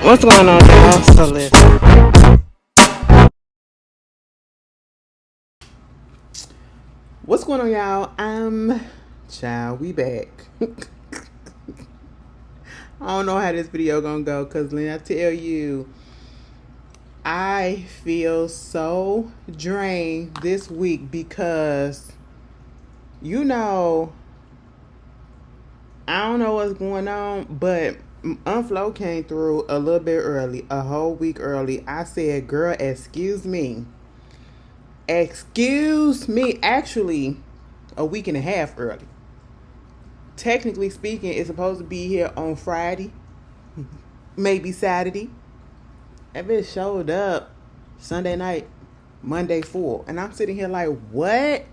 What's going on, y'all? So listen. What's going on, y'all? Child, we back. I don't know how this video gonna go, cause when I tell you, I feel so drained this week because, you know, I don't know what's going on, but Unflow came through a little bit early, a whole week early. I said, girl, excuse me. Excuse me. Actually, a week and a half early. Technically speaking, it's supposed to be here on Friday, maybe Saturday. That bitch showed up Sunday night, Monday full. And I'm sitting here like, what?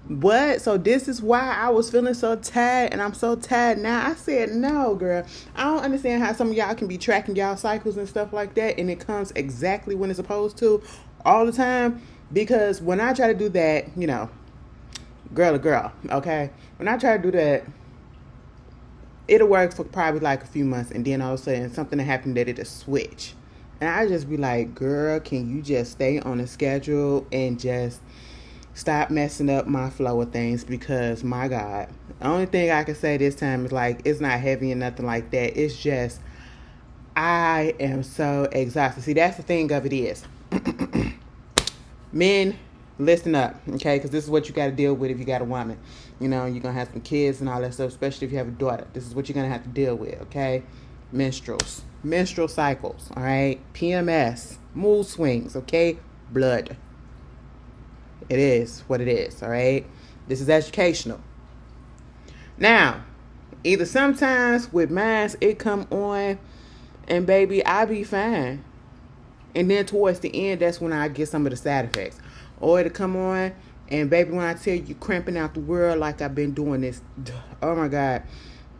What? So this is why I was feeling so tired, and I'm so tired now. I said, no, girl. I don't understand how some of y'all can be tracking y'all cycles and stuff like that, and it comes exactly when it's supposed to all the time. Because when I try to do that, you know, girl to girl, okay? When I try to do that, it'll work for probably like a few months, and then all of a sudden something happened that it'll switch. And I just be like, girl, can you just stay on the schedule and just stop messing up my flow of things? Because my God, the only thing I can say this time is like, it's not heavy and nothing like that. It's just, I am so exhausted. See, that's the thing of it is, men, listen up, okay? Because this is what you got to deal with if you got a woman. You know, you're going to have some kids and all that stuff, especially if you have a daughter. This is what you're going to have to deal with, okay? Menstrual cycles, all right? PMS, mood swings, okay? Blood. It is what it is, all right? This is educational. Now, either sometimes with mine, it come on, and baby, I be fine. And then towards the end, that's when I get some of the side effects. Or it'll come on, and baby, when I tell you cramping out the world like I've been doing this, oh my God.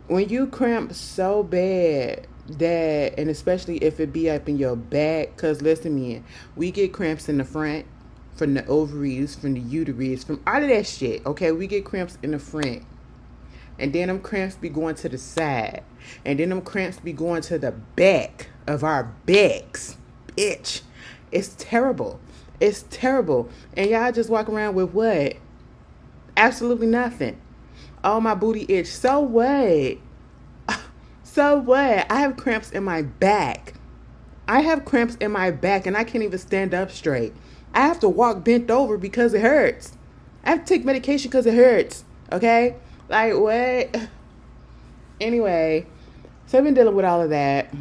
When you cramp so bad that, and especially if it be up in your back, because listen, man, we get cramps in the front, from the ovaries, from the uterus, from all of that shit, okay? We get cramps in the front. And then them cramps be going to the side. And then them cramps be going to the back of our backs. Bitch. It's terrible. It's terrible. And y'all just walk around with what? Absolutely nothing. Oh, my booty itch. So what? So what? I have cramps in my back. I have cramps in my back and I can't even stand up straight. I have to walk bent over because it hurts. I have to take medication because it hurts. Okay? Like, what? Anyway, so I've been dealing with all of that.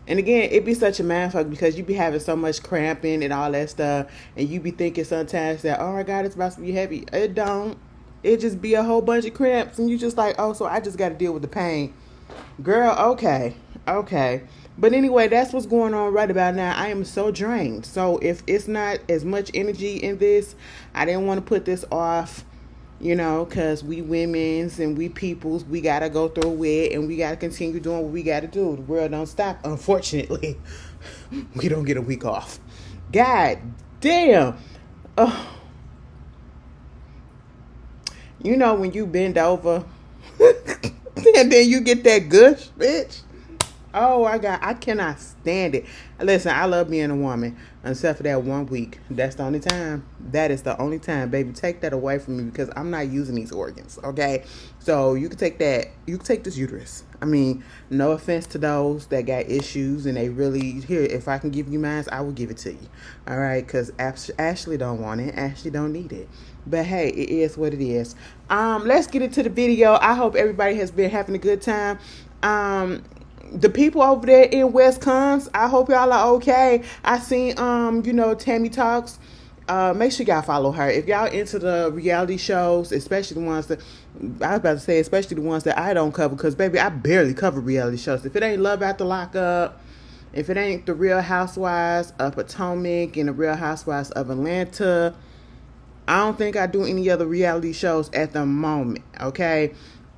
And again, it be such a mindfuck because you be having so much cramping and all that stuff. And you be thinking sometimes that, oh my God, it's about to be heavy. It don't. It just be a whole bunch of cramps. And you just like, oh, so I just got to deal with the pain. Girl, okay. Okay. But anyway, that's what's going on right about now. I am so drained. So if it's not as much energy in this, I didn't want to put this off, you know, because we women's and we peoples, we got to go through it and we got to continue doing what we got to do. The world don't stop. Unfortunately, we don't get a week off. God damn. Oh. You know when you bend over and then you get that gush, bitch. Oh, I cannot stand it. Listen, I love being a woman, except for that 1 week. That's the only time. That is the only time, baby. Take that away from me because I'm not using these organs, okay? So you can take that. You can take this uterus. I mean, no offense to those that got issues and they really, here, if I can give you mine, I will give it to you, all right? Because Ashley don't want it. Ashley don't need it. But hey, it is what it is. Let's get into the video. I hope everybody has been having a good time. The people over there in Wisconsin, I hope y'all are okay. I seen, you know, Tammy Talks. Make sure y'all follow her. If y'all into the reality shows, especially the ones that, I was about to say, especially the ones that I don't cover, because, baby, I barely cover reality shows. If it ain't Love After Lockup, if it ain't The Real Housewives of Potomac and The Real Housewives of Atlanta, I don't think I do any other reality shows at the moment, okay?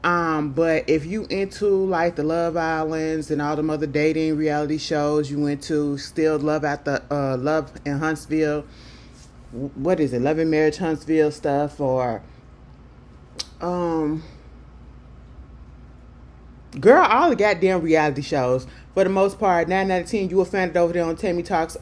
But if you into like the Love Islands and all them other dating reality shows, you into still Love at the Love in Huntsville, what is it, Love and Marriage Huntsville stuff, or Girl, all the goddamn reality shows, for the most part, 9 out of 10, you will find it over there on Tammy Talks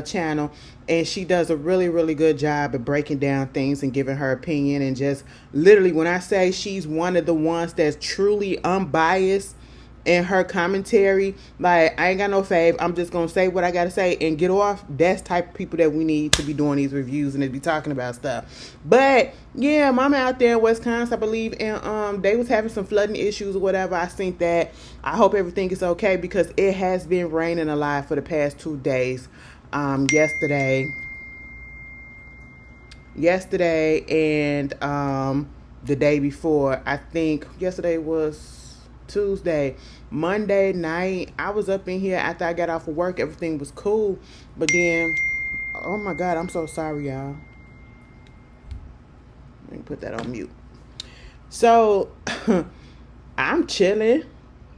channel. And she does a really, really good job at breaking down things and giving her opinion. And just literally, when I say she's one of the ones that's truly unbiased in her commentary, like, I ain't got no fave. I'm just going to say what I got to say and get off. That's the type of people that we need to be doing these reviews and to be talking about stuff. But, yeah, mama out there in Wisconsin, I believe, and they was having some flooding issues or whatever. I think that I hope everything is okay because it has been raining a lot for the past 2 days. Yesterday and the day before. I think yesterday was Tuesday. Monday night, I was up in here after I got off of work. Everything was cool. But then, oh my God, I'm so sorry, y'all. Let me put that on mute. So, I'm chilling.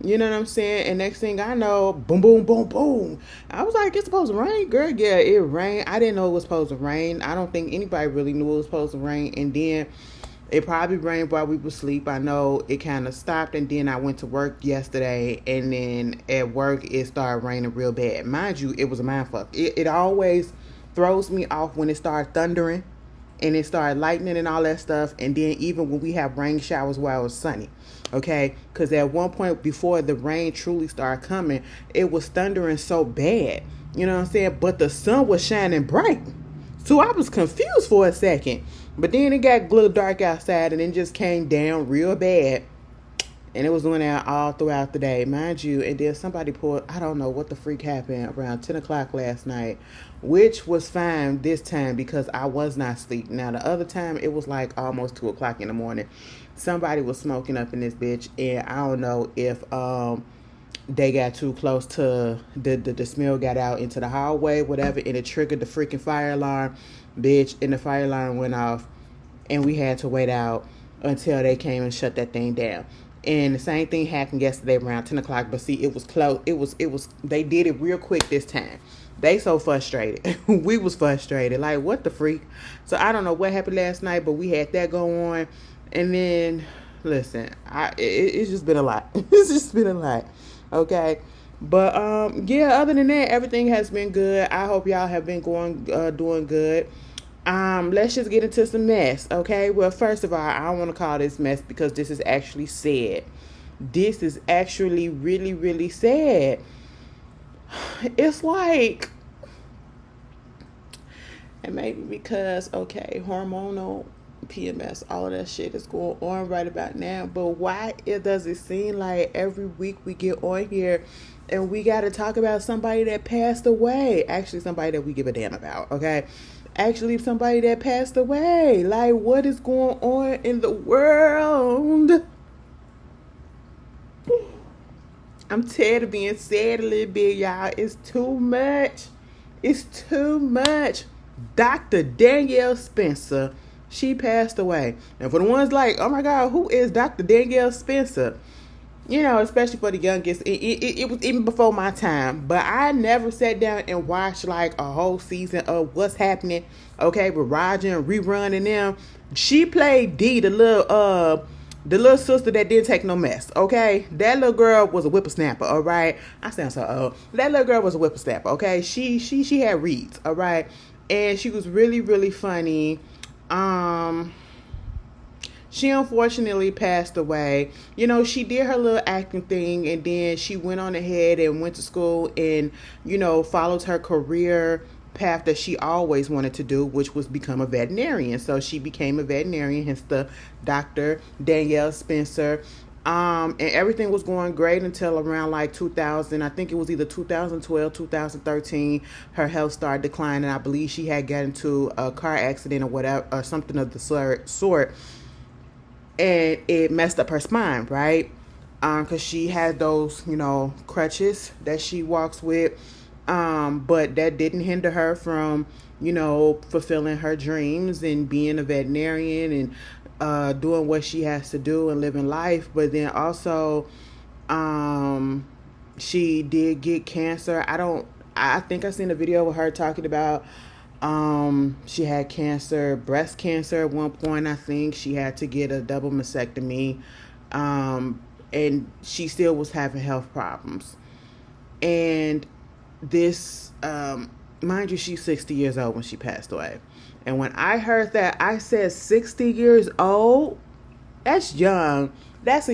You know what I'm saying? And next thing I know, boom, boom, boom, boom. I was like, it's supposed to rain, girl. Yeah, it rained. I didn't know it was supposed to rain. I don't think anybody really knew it was supposed to rain. And then it probably rained while we were asleep. I know it kind of stopped. And then I went to work yesterday. And then at work, it started raining real bad. Mind you, it was a mindfuck. It always throws me off when it started thundering. And it started lightning and all that stuff. And then even when we have rain showers while it's sunny. Okay, because at one point before the rain truly started coming, it was thundering so bad. You know what I'm saying? But the sun was shining bright. So I was confused for a second. But then it got a little dark outside and it just came down real bad. And it was doing that all throughout the day, mind you. And then somebody pulled, I don't know what the freak happened, around 10 o'clock last night, which was fine this time because I was not asleep. Now, the other time, it was like almost 2 o'clock in the morning. Somebody was smoking up in this bitch, and I don't know if they got too close to, the smell got out into the hallway, whatever, and it triggered the freaking fire alarm, bitch, and the fire alarm went off, and we had to wait out until they came and shut that thing down. And the same thing happened yesterday around 10 o'clock. But see, it was close. It was, they did it real quick this time. They so frustrated. We was frustrated. Like, what the freak? So, I don't know what happened last night, but we had that go on. And then, listen, it's just been a lot. It's just been a lot. Okay. But, yeah, other than that, everything has been good. I hope y'all have been doing good. Let's just get into some mess, okay? Well, first of all, I don't want to call this mess because this is actually sad. This is actually really, really sad. It's like, and maybe because, okay, hormonal, PMS, all of that shit is going on right about now. But why does it seem like every week we get on here and we got to talk about somebody that passed away? Actually, somebody that we give a damn about, okay? Actually, somebody that passed away. Like, what is going on in the world? I'm tired of being sad a little bit, y'all. It's too much. It's too much. Dr. Danielle Spencer, she passed away. And for the ones like, oh my God, who is Dr. Danielle Spencer? You know, especially for the youngest, it was even before my time. But I never sat down and watched like a whole season of What's Happening, okay, with Roger and Rerun and them. She played Dee, the little sister that didn't take no mess, okay? That little girl was a whippersnapper, all right? I sound so old. That little girl was a whippersnapper, okay? She had reads, all right? And she was really, really funny. She unfortunately passed away. You know, she did her little acting thing and then she went on ahead and went to school and, you know, followed her career path that she always wanted to do, which was become a veterinarian. So she became a veterinarian, hence the Dr. Danielle Spencer. And everything was going great until around like 2000. I think it was either 2012, 2013. Her health started declining. I believe she had gotten into a car accident or whatever, or something of the sort. And it messed up her spine, right? Because she had those, you know, crutches that she walks with. But that didn't hinder her from, you know, fulfilling her dreams and being a veterinarian and doing what she has to do and living life. But then also, she did get cancer. I think I seen a video with her talking about she had cancer, breast cancer at one point. I think she had to get a double mastectomy. and she still was having health problems. And this, mind you, she's 60 years old when she passed away. And when I heard that, I said, 60 years old? That's young. That's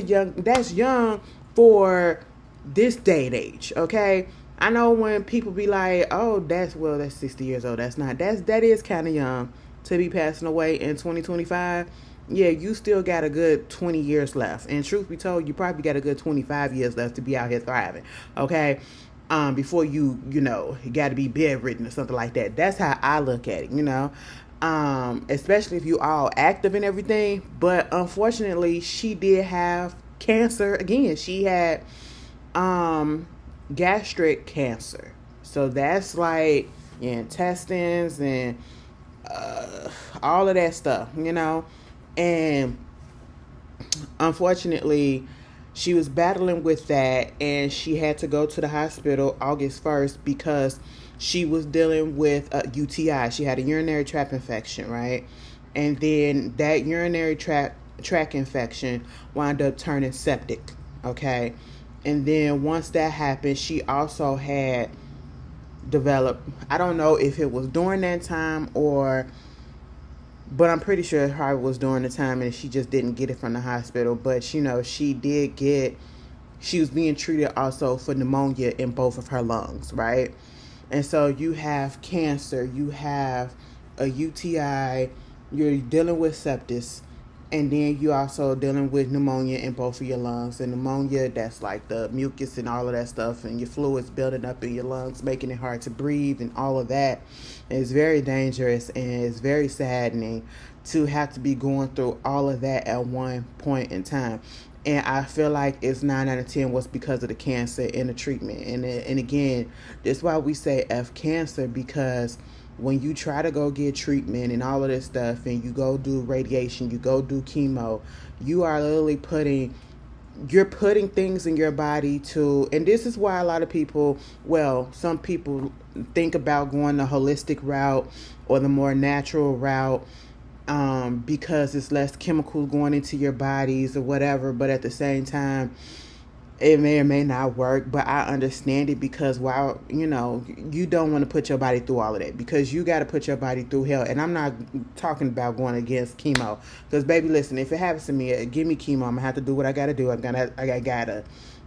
young for this day and age, okay? I know when people be like, oh, that's 60 years old. That is kind of young to be passing away in 2025. Yeah, you still got a good 20 years left. And truth be told, you probably got a good 25 years left to be out here thriving, okay? Before you got to be bedridden or something like that. That's how I look at it, especially if you all active and everything. But unfortunately, she did have cancer again. She had gastric cancer. So that's like your intestines and all of that stuff, and unfortunately she was battling with that, and she had to go to the hospital August 1st because she was dealing with a UTI. She had a urinary tract infection, right? And then that urinary tract infection wound up turning septic, okay? And then once that happened, she also had developed, I don't know if it was during that time but I'm pretty sure it probably was during the time and she just didn't get it from the hospital. But, she was being treated also for pneumonia in both of her lungs, right? And so you have cancer, you have a UTI, you're dealing with sepsis, and then you also dealing with pneumonia in both of your lungs. And pneumonia, that's like the mucus and all of that stuff, and your fluids building up in your lungs, making it hard to breathe and all of that. It's very dangerous, and it's very saddening to have to be going through all of that at one point in time. And I feel like it's 9 out of 10 was because of the cancer and the treatment. And again, that's why we say F cancer, because when you try to go get treatment and all of this stuff, and you go do radiation, you go do chemo, you are literally putting things in your body and this is why a lot of people, some people think about going the holistic route or the more natural route, because it's less chemicals going into your bodies or whatever. But at the same time, it may or may not work, but I understand it, because while, you don't want to put your body through all of that, because you got to put your body through hell. And I'm not talking about going against chemo, because baby, listen, if it happens to me, give me chemo. I'm gonna have to do what I gotta do.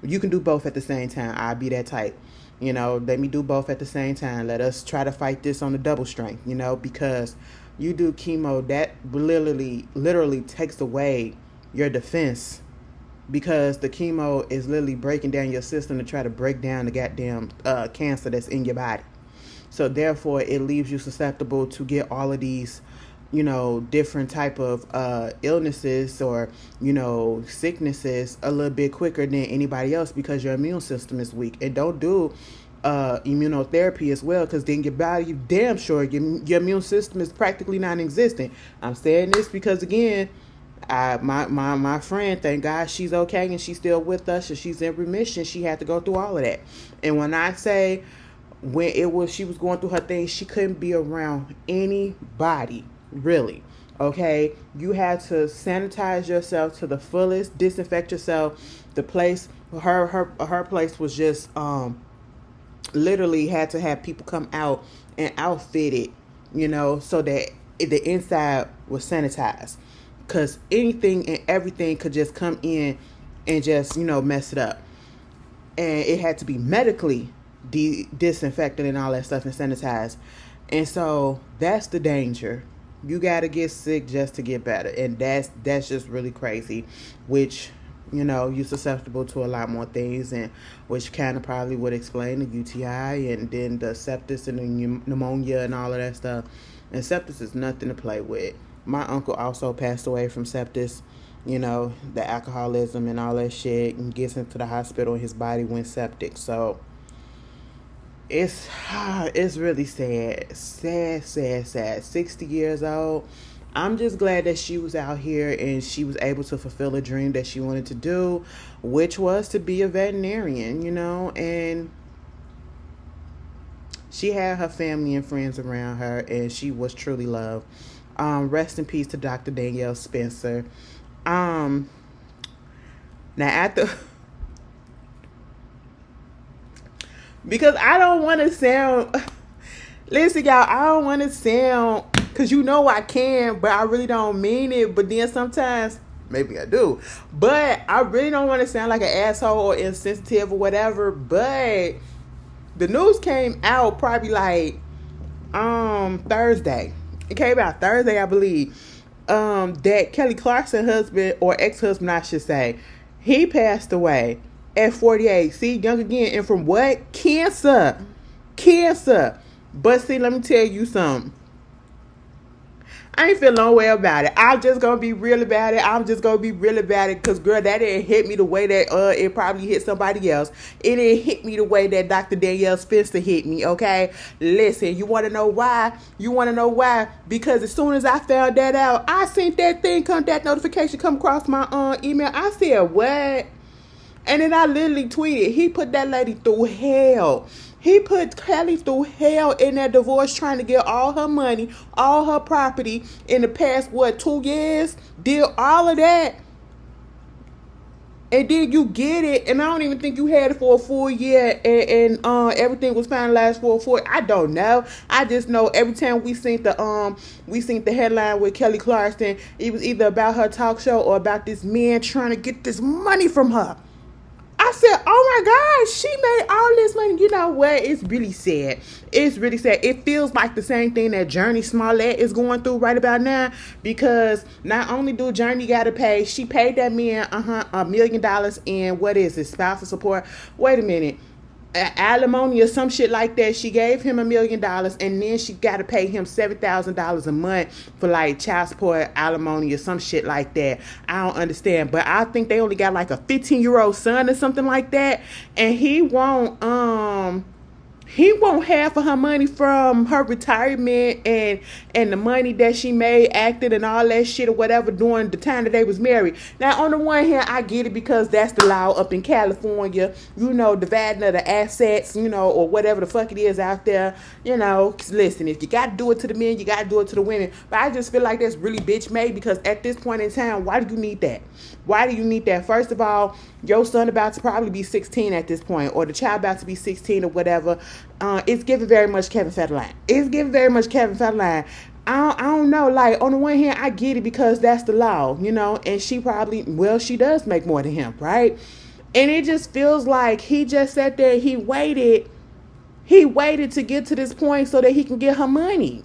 You can do both at the same time. I'll be that type, let me do both at the same time. Let us try to fight this on the double strength, because you do chemo, that literally takes away your defense, because the chemo is literally breaking down your system to try to break down the goddamn cancer that's in your body. So therefore, it leaves you susceptible to get all of these, different type of illnesses or, sicknesses a little bit quicker than anybody else, because your immune system is weak. And don't do immunotherapy as well, because then your body, damn sure your immune system is practically non-existent. I'm saying this because, again, my friend, thank God she's okay and she's still with us and she's in remission. She had to go through all of that. And when I say she was going through her thing, she couldn't be around anybody, really. Okay, you had to sanitize yourself to the fullest, disinfect yourself. The place, her place was just literally had to have people come out and outfit it, so that the inside was sanitized. Because anything and everything could just come in and just, mess it up. And it had to be medically disinfected and all that stuff and sanitized. And so that's the danger. You got to get sick just to get better. And that's just really crazy, which, you're susceptible to a lot more things, and which kind of probably would explain the UTI and then the sepsis and the pneumonia and all of that stuff. And sepsis is nothing to play with. My uncle also passed away from sepsis, the alcoholism and all that shit, and gets into the hospital and his body went septic. So it's really sad. 60 years old. I'm just glad that she was out here and she was able to fulfill a dream that she wanted to do, which was to be a veterinarian, and she had her family and friends around her, and she was truly loved. Rest in peace to Dr. Danielle Spencer. Now after, because I don't want to sound. Listen, y'all, I don't want to sound, because you know I can, but I really don't mean it. But then sometimes, maybe I do. But I really don't want to sound like an asshole or insensitive or whatever. But the news came out probably like Thursday. It came out Thursday, I believe. That Kelly Clarkson husband, or ex-husband I should say, he passed away at 48. See, young again, and from what? Cancer. But see, let me tell you something. I ain't feel no way about it. I'm just gonna be real about it. Cause girl, that didn't hit me the way that it probably hit somebody else. It didn't hit me the way that Dr. Danielle Spencer hit me. Okay, listen. You want to know why? Because as soon as I found that out, I seen that notification come across my email. I said, what? And then I literally tweeted, he put that lady through hell. He put Kelly through hell in that divorce, trying to get all her money, all her property in the past, 2 years? Did all of that. And then you get it, and I don't even think you had it for a full year, and everything was finalized for a full. I don't know. I just know every time we seen the headline with Kelly Clarkson, it was either about her talk show or about this man trying to get this money from her. I said, oh my gosh, she made all this money. You know what? It's really sad. It feels like the same thing that Journey Smollett is going through right about now. Because not only do Journey got to pay, she paid that man $1 million in, what is it, spousal support. Wait a minute. Alimony or some shit like that. She gave him $1 million, and then she got to pay him $7,000 a month for like child support, alimony, or some shit like that. I don't understand, but I think they only got like a 15-year-old son or something like that, and he won't half of her money from her retirement and the money that she made acting and all that shit or whatever during the time that they was married. Now, on the one hand, I get it because that's the law up in California, dividing of the assets, or whatever the fuck it is out there, listen, if you got to do it to the men, you got to do it to the women. But I just feel like that's really bitch made, because at this point in time, why do you need that? First of all, your son about to probably be 16 at this point, or the child about to be 16 or whatever. It's giving very much Kevin Federline. I don't know. Like, on the one hand, I get it because that's the law, and she does make more than him, right? And it just feels like he just sat there, he waited to get to this point so that he can get her money.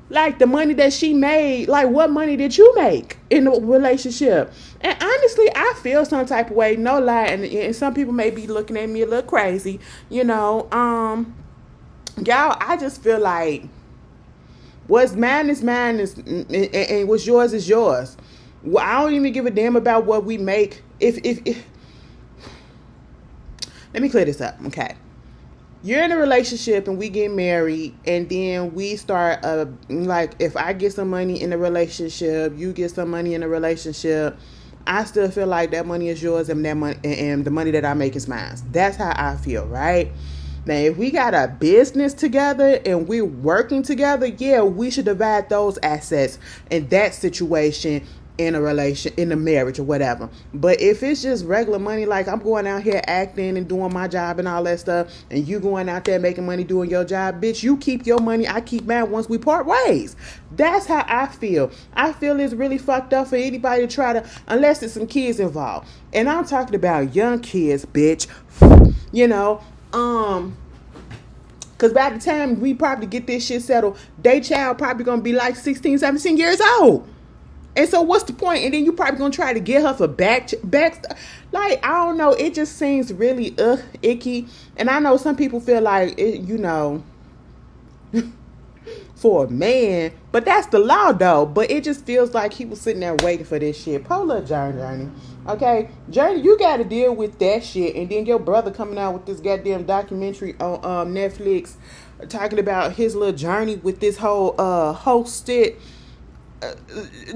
Like, the money that she made, like, what money did you make in the relationship? And honestly, I feel some type of way, no lie, and some people may be looking at me a little crazy, y'all, I just feel like what's mine is mine, and what's yours is yours. Well, I don't even give a damn about what we make. If let me clear this up, okay? You're in a relationship and we get married, and then we start like, if I get some money in a relationship, you get some money in a relationship, I still feel like that money is yours, and that money and the money that I make is mine. That's how I feel, right? Now, if we got a business together and we're working together, yeah, we should divide those assets in that situation, in a marriage or whatever. But if it's just regular money, like I'm going out here acting and doing my job and all that stuff, and you going out there making money doing your job, bitch, you keep your money, I keep mine once we part ways. That's how I feel. I feel it's really fucked up for anybody to try to, unless there's some kids involved. And I'm talking about young kids, bitch. Because by the time we probably get this shit settled, they child probably going to be like 16, 17 years old. And so what's the point? And then you probably going to try to get her for back. Like, I don't know. It just seems really icky. And I know some people feel like, for a man. But that's the law, though. But it just feels like he was sitting there waiting for this shit. Poor little Journey. Okay? Journey, you got to deal with that shit. And then your brother coming out with this goddamn documentary on Netflix talking about his little journey with this whole hosted.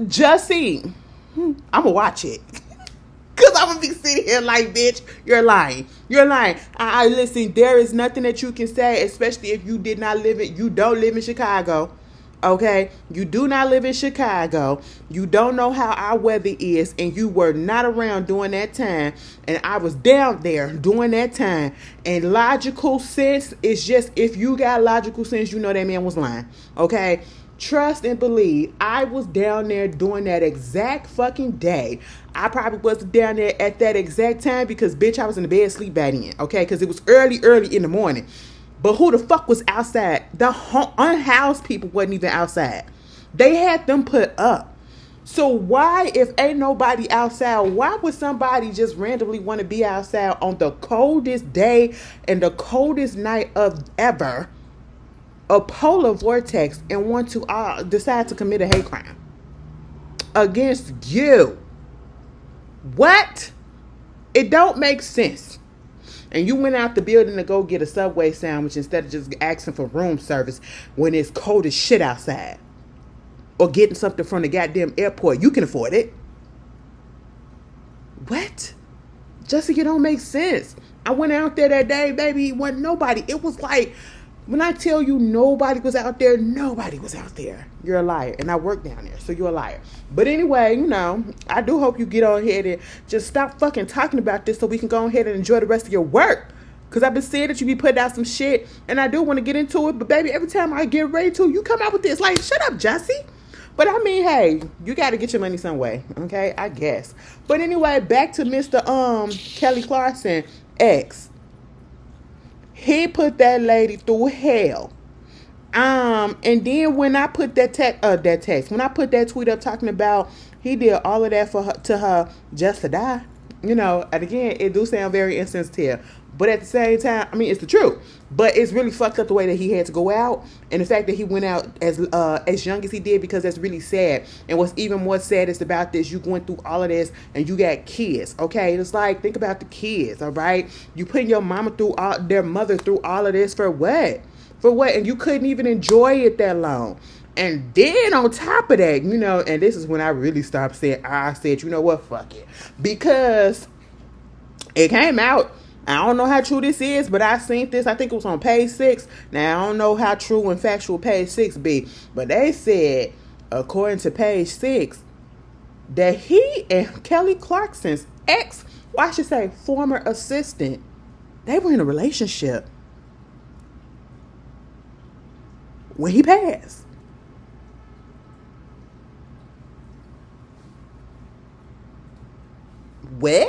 Jussie, I'm gonna watch it. Cause I'm gonna be sitting here like, bitch, you're lying. I listen, there is nothing that you can say, especially if you don't live in Chicago. Okay, you do not live in Chicago. You don't know how our weather is, and you were not around during that time. And I was down there during that time. And logical sense is just, if you got logical sense, you know that man was lying. Okay, trust and believe. I was down there during that exact fucking day. I probably wasn't down there at that exact time because, bitch, I was in the bed asleep by then. Okay, because it was early in the morning. But who the fuck was outside? The unhoused people wasn't even outside. They had them put up. So why, if ain't nobody outside, why would somebody just randomly want to be outside on the coldest day and the coldest night of ever, a polar vortex, and want to decide to commit a hate crime against you? What? It don't make sense. And you went out the building to go get a Subway sandwich instead of just asking for room service when it's cold as shit outside. Or getting something from the goddamn airport. You can afford it. What? Jessica, it don't make sense. I went out there that day, baby. It wasn't nobody. It was like, when I tell you nobody was out there, nobody was out there. You're a liar. And I work down there, so you're a liar. But anyway, you know, I do hope you get on ahead and just stop fucking talking about this so we can go ahead and enjoy the rest of your work. Because I've been seeing that you be putting out some shit, and I do want to get into it. But baby, every time I get ready to, you come out with this. Like, shut up, Jessie. But I mean, hey, you got to get your money some way. Okay, I guess. But anyway, back to Mr. Kelly Clarkson ex. He put that lady through hell. And then when I put that text, when I put that tweet up talking about he did all of that for her, to her just to die, you know, and again, it do sound very insensitive, but at the same time, I mean, it's the truth. But it's really fucked up the way that he had to go out, and the fact that he went out as young as he did, because that's really sad. And what's even more sad is about this: you going through all of this, and you got kids. Okay, it's like, think about the kids. All right, you putting your mama through their mother through all of this for what? For what? And you couldn't even enjoy it that long. And then on top of that, you know, and this is when I really stopped saying, I said, you know what, fuck it. Because it came out. I don't know how true this is, but I seen this. I think it was on page 6. Now, I don't know how true and factual page 6 be. But they said, according to page 6, that he and Kelly Clarkson's ex, well, I should say former assistant, they were in a relationship when he passed. What?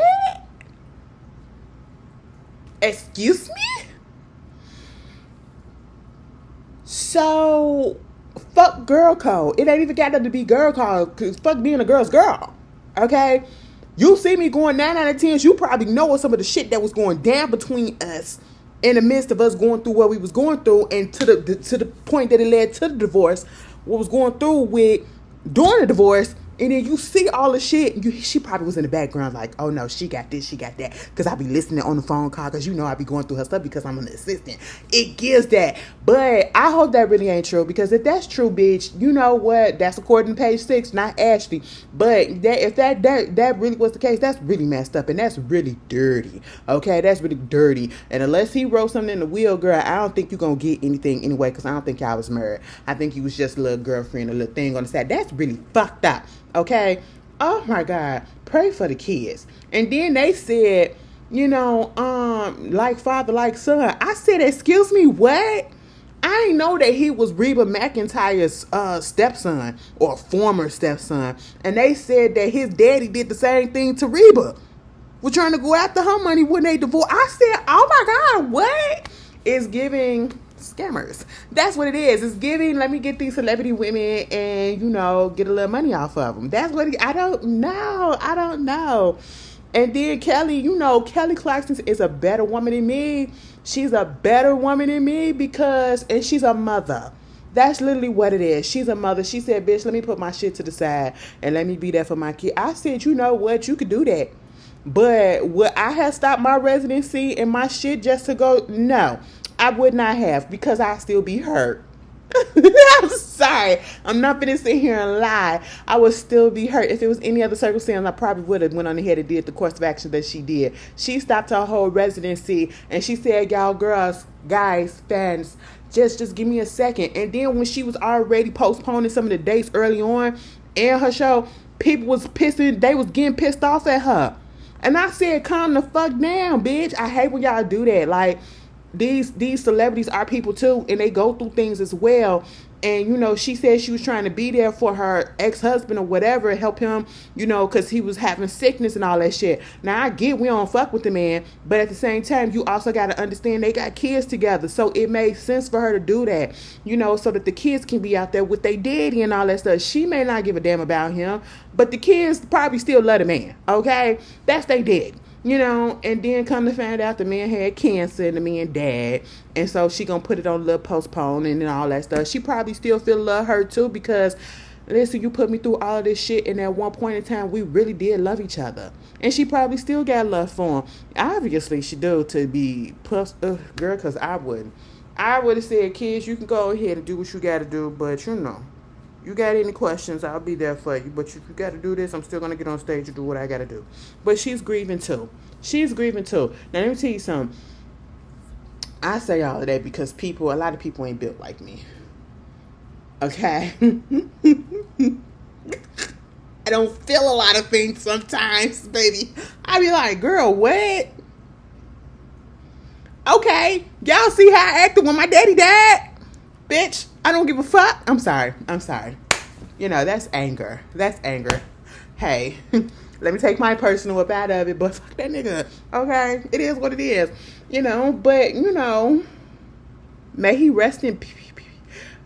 Excuse me? So, fuck girl code. It ain't even got to be girl code, because fuck being a girl's girl. Okay? You see me going 9 out of 10, you probably know some of the shit that was going down between us in the midst of us going through what we was going through, and to the point that it led to the divorce, what was going through with during the divorce. And then you see all the shit. She probably was in the background like, oh no, she got this, she got that. Because I be listening on the phone call, because you know I be going through her stuff because I'm an assistant. It gives that. But I hope that really ain't true. Because if that's true, bitch, you know what? That's according to page 6, not Ashley. But if that really was the case, that's really messed up. And that's really dirty. Okay? That's really dirty. And unless he wrote something in the will, girl, I don't think you're going to get anything anyway. Because I don't think y'all was married. I think you was just a little girlfriend, a little thing on the side. That's really fucked up. Okay? Oh my God. Pray for the kids. And then they said, you know, like father, like son. I said, excuse me, what? I didn't know that he was Reba McEntire's stepson or former stepson. And they said that his daddy did the same thing to Reba. We're trying to go after her money when they divorced. I said, oh my God, what? It's giving scammers. That's what it is. It's giving, let me get these celebrity women and, you know, get a little money off of them. That's what I don't know. And then Kelly, you know, Kelly Clarkson is a better woman than me. She's a better woman than me and she's a mother. That's literally what it is. She's a mother. She said, bitch, let me put my shit to the side and let me be there for my kid. I said, you know what? You could do that. But would I have stopped my residency and my shit just to go? No, I would not have, because I still be hurt. I'm sorry. I'm not going to sit here and lie. I would still be hurt. If it was any other circumstance, I probably would have went on ahead and did the course of action that she did. She stopped her whole residency and she said, y'all girls, guys, fans, Just give me a second. And then when she was already postponing some of the dates early on in her show, people was they was getting pissed off at her. And I said, calm the fuck down, bitch. I hate when y'all do that. Like, these celebrities are people too, and they go through things as well. And, you know, she said she was trying to be there for her ex-husband or whatever, help him, you know, because he was having sickness and all that shit. Now, I get we don't fuck with the man, but at the same time, you also got to understand they got kids together. So it made sense for her to do that, you know, so that the kids can be out there with their daddy and all that stuff. She may not give a damn about him, but the kids probably still love the man, okay? That's their daddy. You know, and then come to find out the man had cancer and the man died. And so she gonna put it on a little postponing and all that stuff. She probably still feel love her too, because listen, you put me through all of this shit, and at one point in time we really did love each other. And she probably still got love for him. Obviously she do, to be puffed, girl, because I wouldn't. I would have said, kids, you can go ahead and do what you gotta do, but you know, you got any questions, I'll be there for you. But if you got to do this, I'm still going to get on stage and do what I got to do. But she's grieving too. She's grieving too. Now, let me tell you something. I say all of that because a lot of people ain't built like me. Okay? I don't feel a lot of things sometimes, baby. I be like, girl, what? Okay. Y'all see how I acted when my daddy died? Bitch, I don't give a fuck. I'm sorry. You know, that's anger. Hey, let me take my personal up out of it, but fuck that nigga. Okay? It is what it is. You know, but, you know, may he rest in peace.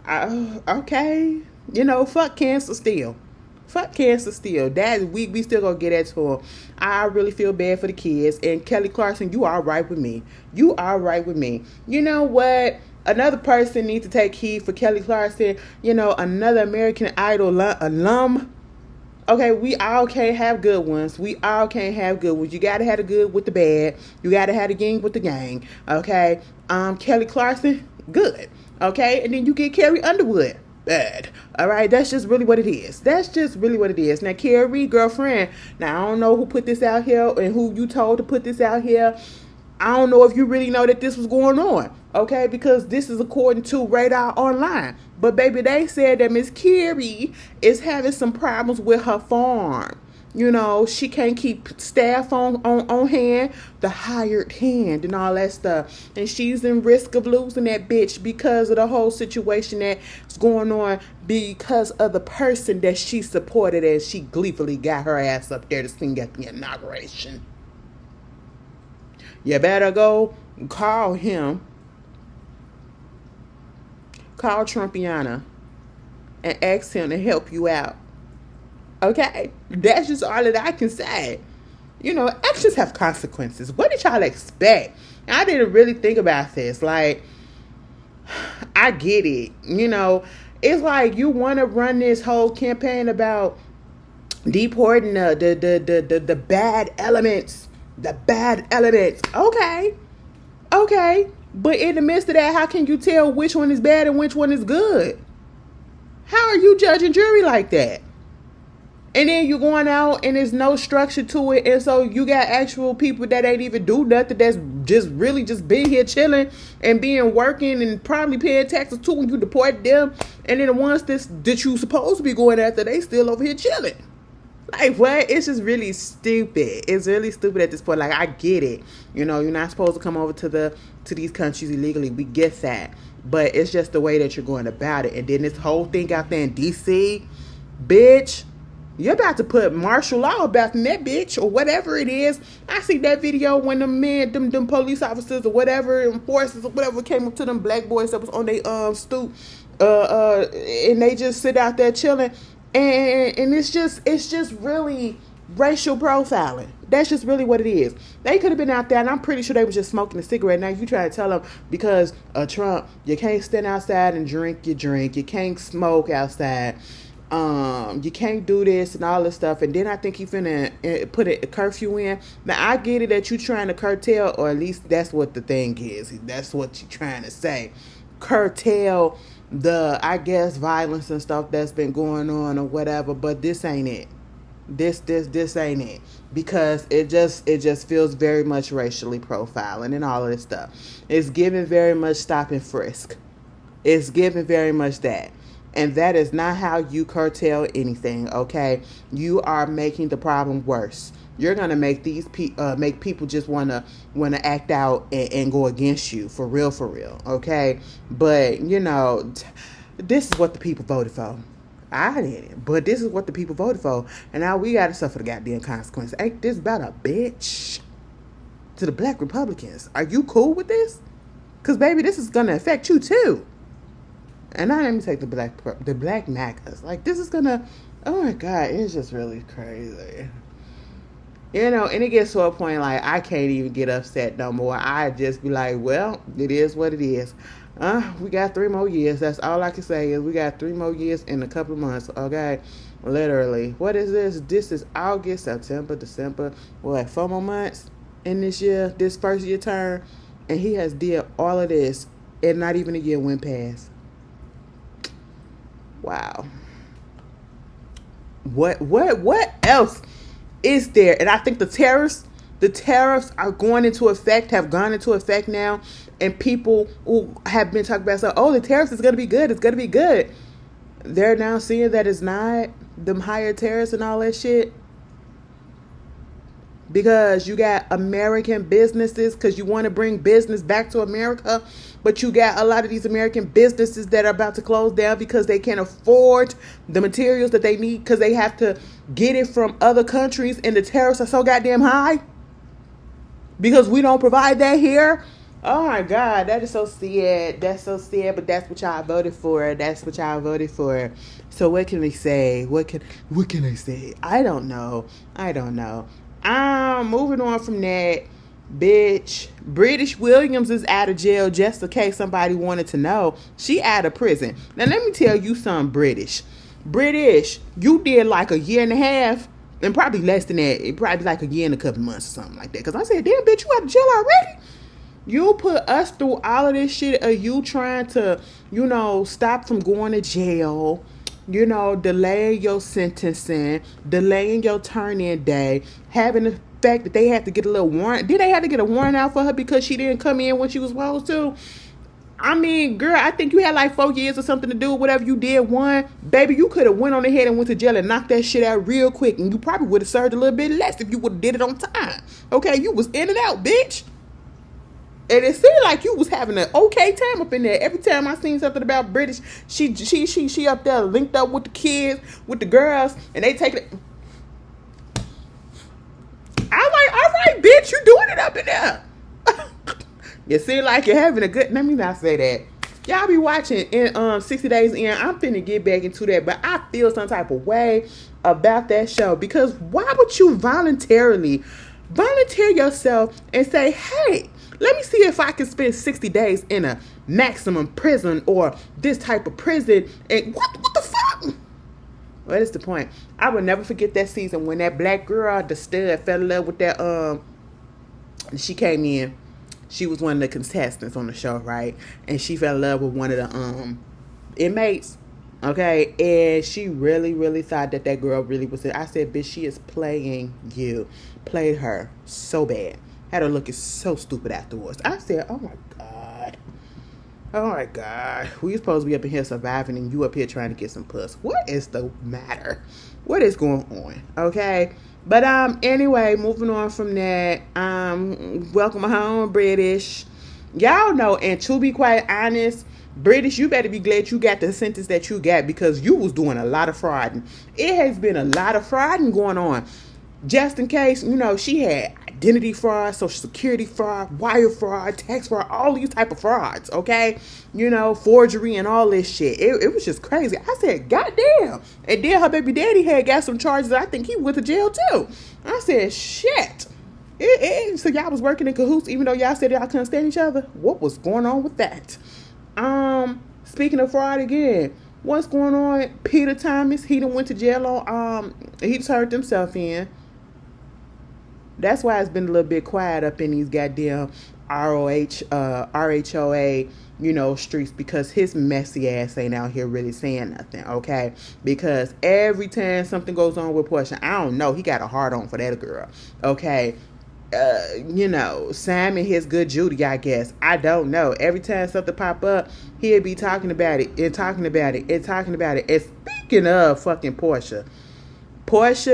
Okay? You know, fuck cancer still. That we still gonna get at to him. I really feel bad for the kids. And Kelly Clarkson, you are right with me. You know what? Another person needs to take heed for Kelly Clarkson. You know, another American Idol alum. Okay, we all can't have good ones. You gotta have the good with the bad. You gotta have the yin with the yang. Okay. Kelly Clarkson, good. Okay, and then you get Carrie Underwood. Bad. All right, that's just really what it is. Now, Carrie, girlfriend. Now, I don't know who put this out here and who you told to put this out here. I don't know if you really know that this was going on, okay? Because this is according to Radar Online. But, baby, they said that Miss Carrie is having some problems with her farm. You know, she can't keep staff on hand, the hired hand and all that stuff. And she's in risk of losing that bitch because of the whole situation that's going on, because of the person that she supported, and she gleefully got her ass up there to sing at the inauguration. You better go call him. Call Trumpiana and ask him to help you out. Okay? That's just all that I can say. You know, actions have consequences. What did y'all expect? I didn't really think about this. Like, I get it. You know, it's like you want to run this whole campaign about deporting the bad elements. The bad elements. Okay. But in the midst of that, how can you tell which one is bad and which one is good? How are you judging jury like that? And then you're going out and there's no structure to it. And so you got actual people that ain't even do nothing, that's just really just being here chilling and being working and probably paying taxes too when you deport them. And then the ones that you supposed to be going after, they still over here chilling. Like, what? It's just really stupid. It's really stupid at this point. Like, I get it. You know, you're not supposed to come over to these countries illegally. We get that. But it's just the way that you're going about it. And then this whole thing out there in D.C., bitch, you're about to put martial law about in that bitch or whatever it is. I see that video when them police officers or whatever, enforcers or whatever, came up to them black boys that was on their stoop, and they just sit out there chilling. And it's just really racial profiling. That's just really what it is. They could have been out there, and I'm pretty sure they was just smoking a cigarette. Now you try to tell them because of Trump, you can't stand outside and drink your drink. You can't smoke outside. You can't do this and all this stuff. And then I think he finna put a curfew in. Now I get it that you trying to curtail, or at least that's what the thing is. That's what you trying to say. Curtail the, I guess, violence and stuff that's been going on or whatever, but this ain't it. This ain't it, because it just feels very much racially profiling and all of this stuff. It's giving very much stop and frisk. It's given very much that. And that is not how you curtail anything, okay? You are making the problem worse. You're gonna make make people just wanna act out and go against you for real, okay? But this is what the people voted for. I didn't, but this is what the people voted for, and now we gotta suffer the goddamn consequences. Ain't this about a bitch to the black Republicans? Are you cool with this? Cause baby, this is gonna affect you too. And now let me take the black MAGAs. Like, this is gonna, oh my God, it's just really crazy. And it gets to a point like I can't even get upset no more. I just be like, well, it is what it is. We got 3 more years. That's all I can say is we got 3 more years in a couple of months, okay? Literally. What is this? This is August, September, December. 4 more months in this year, this first year term. And he has did all of this and not even a year went past. Wow. What else is there? And I think the tariffs are going into effect, have gone into effect now, and people who have been talking about the tariffs is going to be good. It's going to be good. They're now seeing that it's not them higher tariffs and all that shit. Because you got American businesses, because you want to bring business back to America, but you got a lot of these American businesses that are about to close down because they can't afford the materials that they need because they have to get it from other countries, and the tariffs are so goddamn high because we don't provide that here. Oh my God, that is so sad. That's so sad, but that's what y'all voted for. That's what y'all voted for. So what can they say? What can I say? I don't know. Moving on from that, bitch. British Williams is out of jail, just in case somebody wanted to know. She out of prison. Now let me tell you something, British, you did like a year and a half, and probably less than that. Probably like a year and a couple months or something like that. Because I said, damn, bitch, you out of jail already? You put us through all of this shit of you trying to, stop from going to jail, delaying your sentencing, delaying your turn-in day, having the fact that they had to get a little warrant. Did they have to get a warrant out for her because she didn't come in when she was supposed to? I mean, girl, I think you had like 4 years or something to do with whatever you did. Baby, you could have went on ahead and went to jail and knocked that shit out real quick, and you probably would have served a little bit less if you would have did it on time. Okay, you was in and out, bitch. And it seemed like you was having an okay time up in there. Every time I seen something about British, she up there linked up with the kids, with the girls, and they take it. I'm like, all right, bitch, you doing it up in there. You seem like you're having a good. Let me not say that. Y'all be watching in 60 Days In. I'm finna get back into that, but I feel some type of way about that show because why would you volunteer yourself and say, hey, let me see if I can spend 60 days in a maximum prison or this type of prison. And what the fuck? What is the point? I will never forget that season when that black girl, the stud, fell in love with that, she came in. She was one of the contestants on the show, right? And she fell in love with one of the inmates. Okay, and she really, really thought that girl really was it. I said, bitch, she is playing you. Played her so bad. Had her looking so stupid afterwards. I said, oh my God. We supposed to be up in here surviving and you up here trying to get some puss. What is the matter? What is going on? Okay. But anyway, moving on from that, welcome home, British. Y'all know, and to be quite honest, British, you better be glad you got the sentence that you got because you was doing a lot of frauding. It has been a lot of frauding going on. Just in case, she had identity fraud, social security fraud, wire fraud, tax fraud, all these type of frauds, okay? Forgery and all this shit. It was just crazy. I said, goddamn. And then her baby daddy had got some charges. I think he went to jail too. I said, shit. So y'all was working in cahoots even though y'all said y'all couldn't stand each other? What was going on with that? Speaking of fraud again, what's going on? Peter Thomas, he done went to jail on, he turned himself in. That's why it's been a little bit quiet up in these goddamn RHOA, streets, because his messy ass ain't out here really saying nothing, okay? Because every time something goes on with Portia, I don't know, he got a hard on for that girl, okay? Simon his good Judy, I guess. I don't know. Every time something pop up, he'll be talking about it and talking about it and talking about it. And speaking of fucking Portia,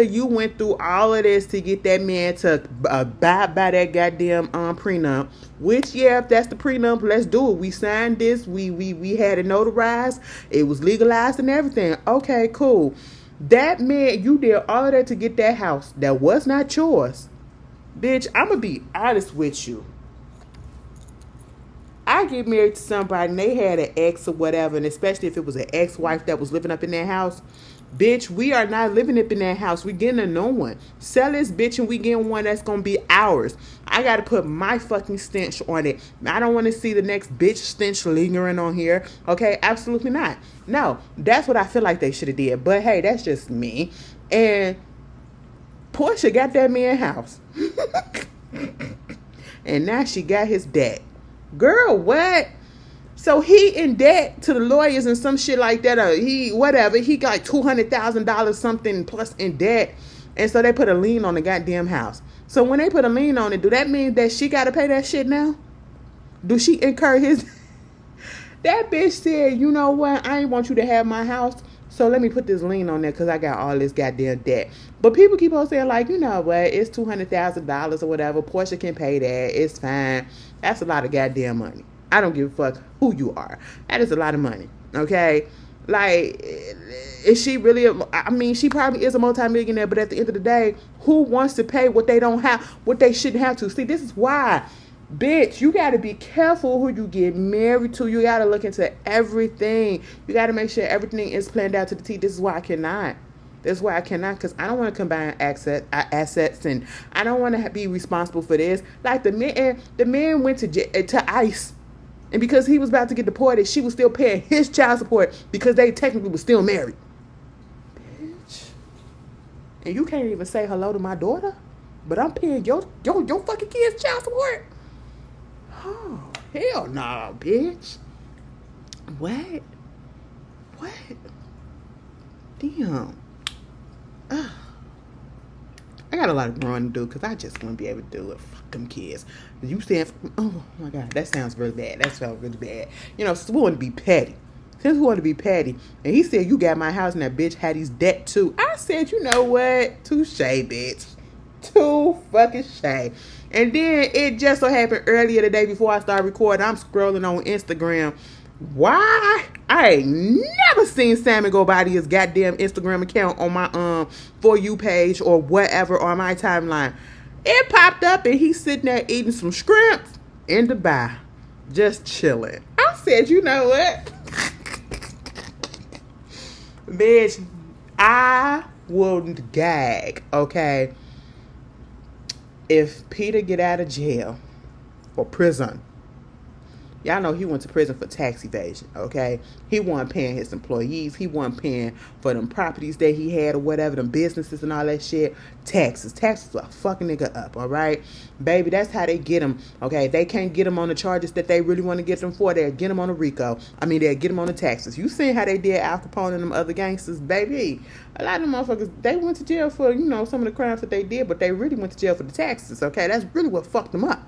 you went through all of this to get that man to abide by that goddamn prenup. Which, yeah, if that's the prenup, let's do it. We signed this. We had it notarized. It was legalized and everything. Okay, cool. That man, you did all of that to get that house that was not yours. Bitch, I'm going to be honest with you. I get married to somebody and they had an ex or whatever, and especially if it was an ex-wife that was living up in that house. Bitch, we are not living up in that house. We getting a new one. Sell this bitch and we getting one that's going to be ours. I got to put my fucking stench on it. I don't want to see the next bitch stench lingering on here. Okay? Absolutely not. No, that's what I feel like they should have did. But hey, that's just me. And Portia got that man house. And now she got his debt. Girl, what? So he in debt to the lawyers and some shit like that. He got $200,000 something plus in debt. And so they put a lien on the goddamn house. So when they put a lien on it, do that mean that she got to pay that shit now? Do she incur his? That bitch said, you know what? I ain't want you to have my house. So let me put this lien on there because I got all this goddamn debt. But people keep on saying like, you know what? It's $200,000 or whatever. Portia can pay that. It's fine. That's a lot of goddamn money. I don't give a fuck who you are. That is a lot of money. Okay? Like, is she really, she probably is a multimillionaire, but at the end of the day, who wants to pay what they don't have, what they shouldn't have to? See, this is why, bitch, you got to be careful who you get married to. You got to look into everything. You got to make sure everything is planned out to the T. This is why I cannot. That's why I cannot, because I don't want to combine assets, and I don't want to be responsible for this. Like the man went to ICE. And because he was about to get deported, she was still paying his child support because they technically were still married. Bitch. And you can't even say hello to my daughter? But I'm paying your fucking kids' child support? Oh, hell no, bitch. What? Damn. Ugh. I got a lot of growing to do because I just wouldn't be able to do it. Fuck them kids. You saying, oh my God, that sounds really bad. That sounds really bad. Since we want to be petty. And he said, you got my house and that bitch had his debt too. I said, you know what? Touche, bitch. Too fucking shame. And then it just so happened earlier today before I started recording, I'm scrolling on Instagram. Why? I ain't never seen Salmon go by his goddamn Instagram account on my For You page or whatever on my timeline. It popped up and he's sitting there eating some shrimps in Dubai. Just chilling. I said, you know what? Bitch, I wouldn't gag, okay? If Peter get out of jail or prison, y'all know he went to prison for tax evasion, okay? He wasn't paying his employees. He wasn't paying for them properties that he had or whatever, them businesses and all that shit. Taxes will fucking nigga up, all right? Baby, that's how they get him, okay? They can't get him on the charges that they really want to get him for. They'll get him on the RICO. They'll get him on the taxes. You seen how they did Al Capone and them other gangsters, baby? A lot of them motherfuckers, they went to jail for, some of the crimes that they did, but they really went to jail for the taxes, okay? That's really what fucked them up.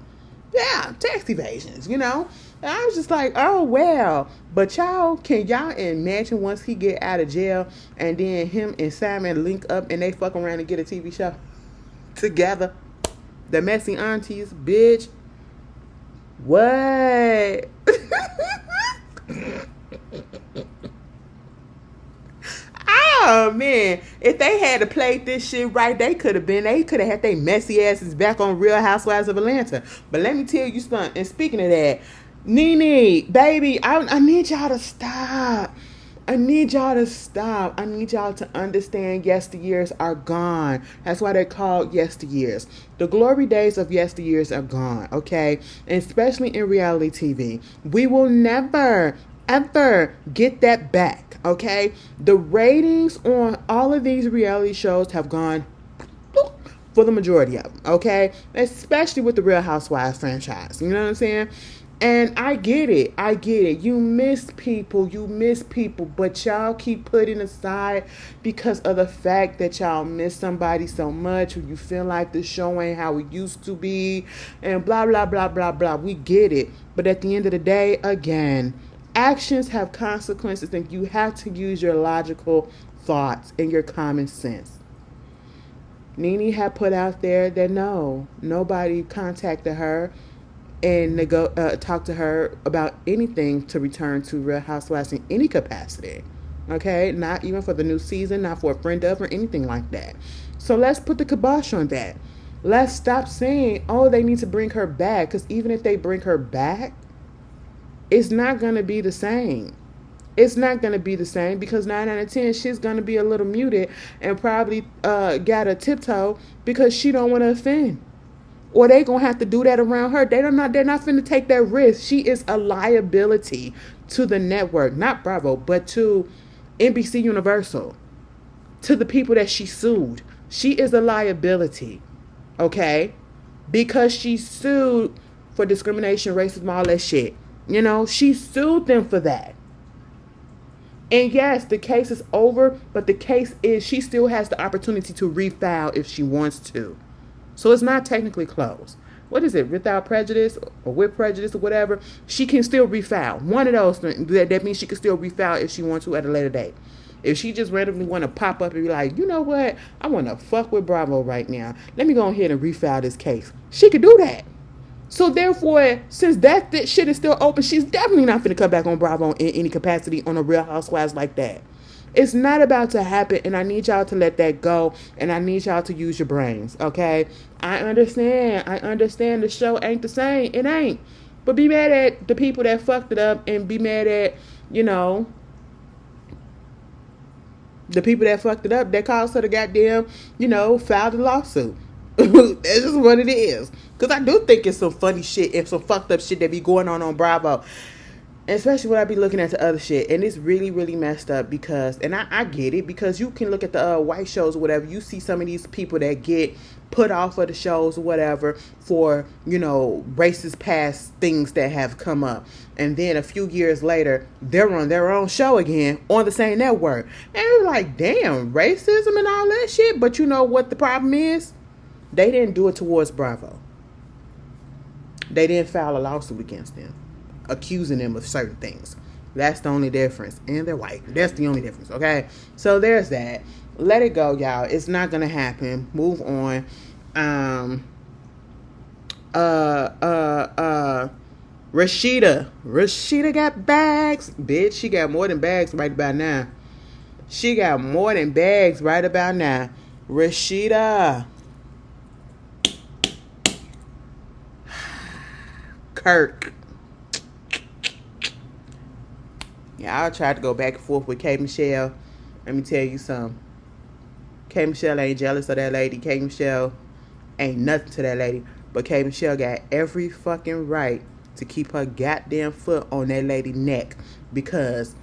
Yeah, tax evasions, And I was just like, oh, well. But can y'all imagine once he get out of jail and then him and Simon link up and they fuck around and get a TV show together? The Messy Aunties, bitch. What? Oh, man. If they had to play this shit right, they could have had their messy asses back on Real Housewives of Atlanta. But let me tell you something. And speaking of that, Nene, baby, I need y'all to stop. I need y'all to understand yesteryears are gone. That's why they're called yesteryears. The glory days of yesteryears are gone, okay? And especially in reality TV. We will never, ever get that back, okay? The ratings on all of these reality shows have gone for the majority of them, okay? Especially with the Real Housewives franchise. You know what I'm saying? And I get it. I get it. You miss people. You miss people. But y'all keep putting aside because of the fact that y'all miss somebody so much, or you feel like the show ain't how it used to be, and blah, blah, blah, blah, blah. We get it. But at the end of the day, again, actions have consequences, and you have to use your logical thoughts and your common sense. Nene had put out there that no, nobody contacted her and talk to her about anything to return to Real Housewives in any capacity. Okay, not even for the new season, not for a friend of or anything like that. So let's put the kibosh on that. Let's stop saying, oh, they need to bring her back, because even if they bring her back, it's not going to be the same. It's not going to be the same, because 9 out of 10, she's going to be a little muted and probably got a tiptoe because she don't want to offend. Or they gonna have to do that around her. They're not finna take that risk. She is a liability to the network, not Bravo, but to NBC Universal, to the people that she sued. She is a liability, okay? Because she sued for discrimination, racism, all that shit. You know, she sued them for that. And yes, the case is over, but the case is she still has the opportunity to refile if she wants to. So it's not technically closed. What is it? Without prejudice or with prejudice or whatever, she can still refile. One of those things. That means she can still refile if she wants to at a later date. If she just randomly want to pop up and be like, you know what? I want to fuck with Bravo right now. Let me go ahead and refile this case. She could do that. So therefore, since that shit is still open, she's definitely not going to come back on Bravo in any capacity on a Real Housewives like that. It's not about to happen, and I need y'all to let that go, and I need y'all to use your brains, okay? I understand the show ain't the same. It ain't. But be mad at the people that fucked it up, and be mad at, you know, the people that fucked it up that caused her to goddamn, you know, filed a lawsuit. That's just what it is. Because I do think it's some funny shit and some fucked up shit that be going on Bravo. Especially when I be looking at the other shit. And it's really, really messed up because, and I get it, because you can look at the white shows or whatever. You see some of these people that get put off of the shows or whatever for, you know, racist past things that have come up. And then a few years later, they're on their own show again on the same network. And you're like, damn, racism and all that shit. But you know what the problem is? They didn't do it towards Bravo. They didn't file a lawsuit against them, accusing them of certain things. That's the only difference. And they're white. That's the only difference, okay? So there's that. Let it go, y'all. It's not gonna happen. Move on. Rashida got bags. Bitch, she got more than bags right about now. She got more than bags right about now. Rashida. Kirk. Yeah, I tried to go back and forth with K. Michelle. Let me tell you something. K. Michelle ain't jealous of that lady. K. Michelle ain't nothing to that lady. But K. Michelle got every fucking right to keep her goddamn foot on that lady's neck, because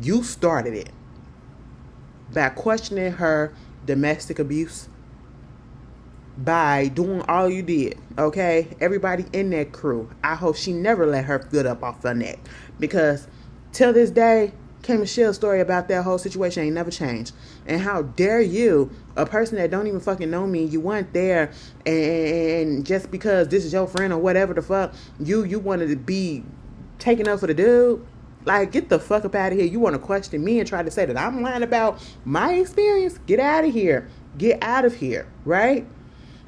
you started it by questioning her domestic abuse, by doing all you did, okay? Everybody in that crew, I hope she never let her foot up off her neck, because till this day, K. Michelle's story about that whole situation ain't never changed. And how dare you, a person that don't even fucking know me, you weren't there, and just because this is your friend or whatever the fuck, you wanted to be taken up for the dude? Like, get the fuck up out of here. You want to question me and try to say that I'm lying about my experience? Get out of here. Get out of here, right?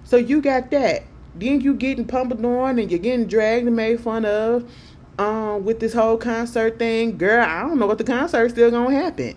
So you got that. Then you getting pummeled on and you're getting dragged and made fun of with this whole concert thing. Girl, I don't know what the concert's still gonna happen.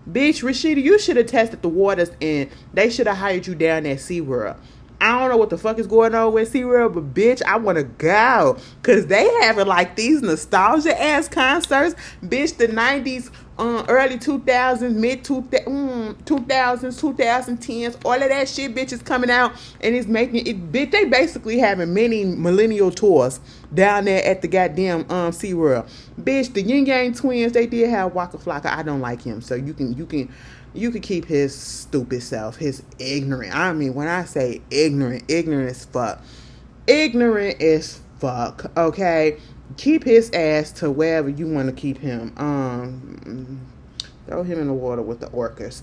Bitch, Rashida, you should have tested the waters and they should have hired you down at SeaWorld. I don't know what the fuck is going on with SeaWorld, but bitch, I want to go. Because they having like these nostalgia ass concerts. Bitch, the 90s, early 2000s, mid 2000s, 2010s, all of that shit, bitch, is coming out. And it's making it, bitch, they basically having mini millennial tours down there at the goddamn SeaWorld. Bitch, the Yin Yang twins, they did have Waka Flocka. I don't like him. So you can keep his stupid self, his ignorant. I mean, when I say ignorant as fuck. Ignorant as fuck, okay? keep his ass to wherever you want to keep him. Throw him in the water with the orcas.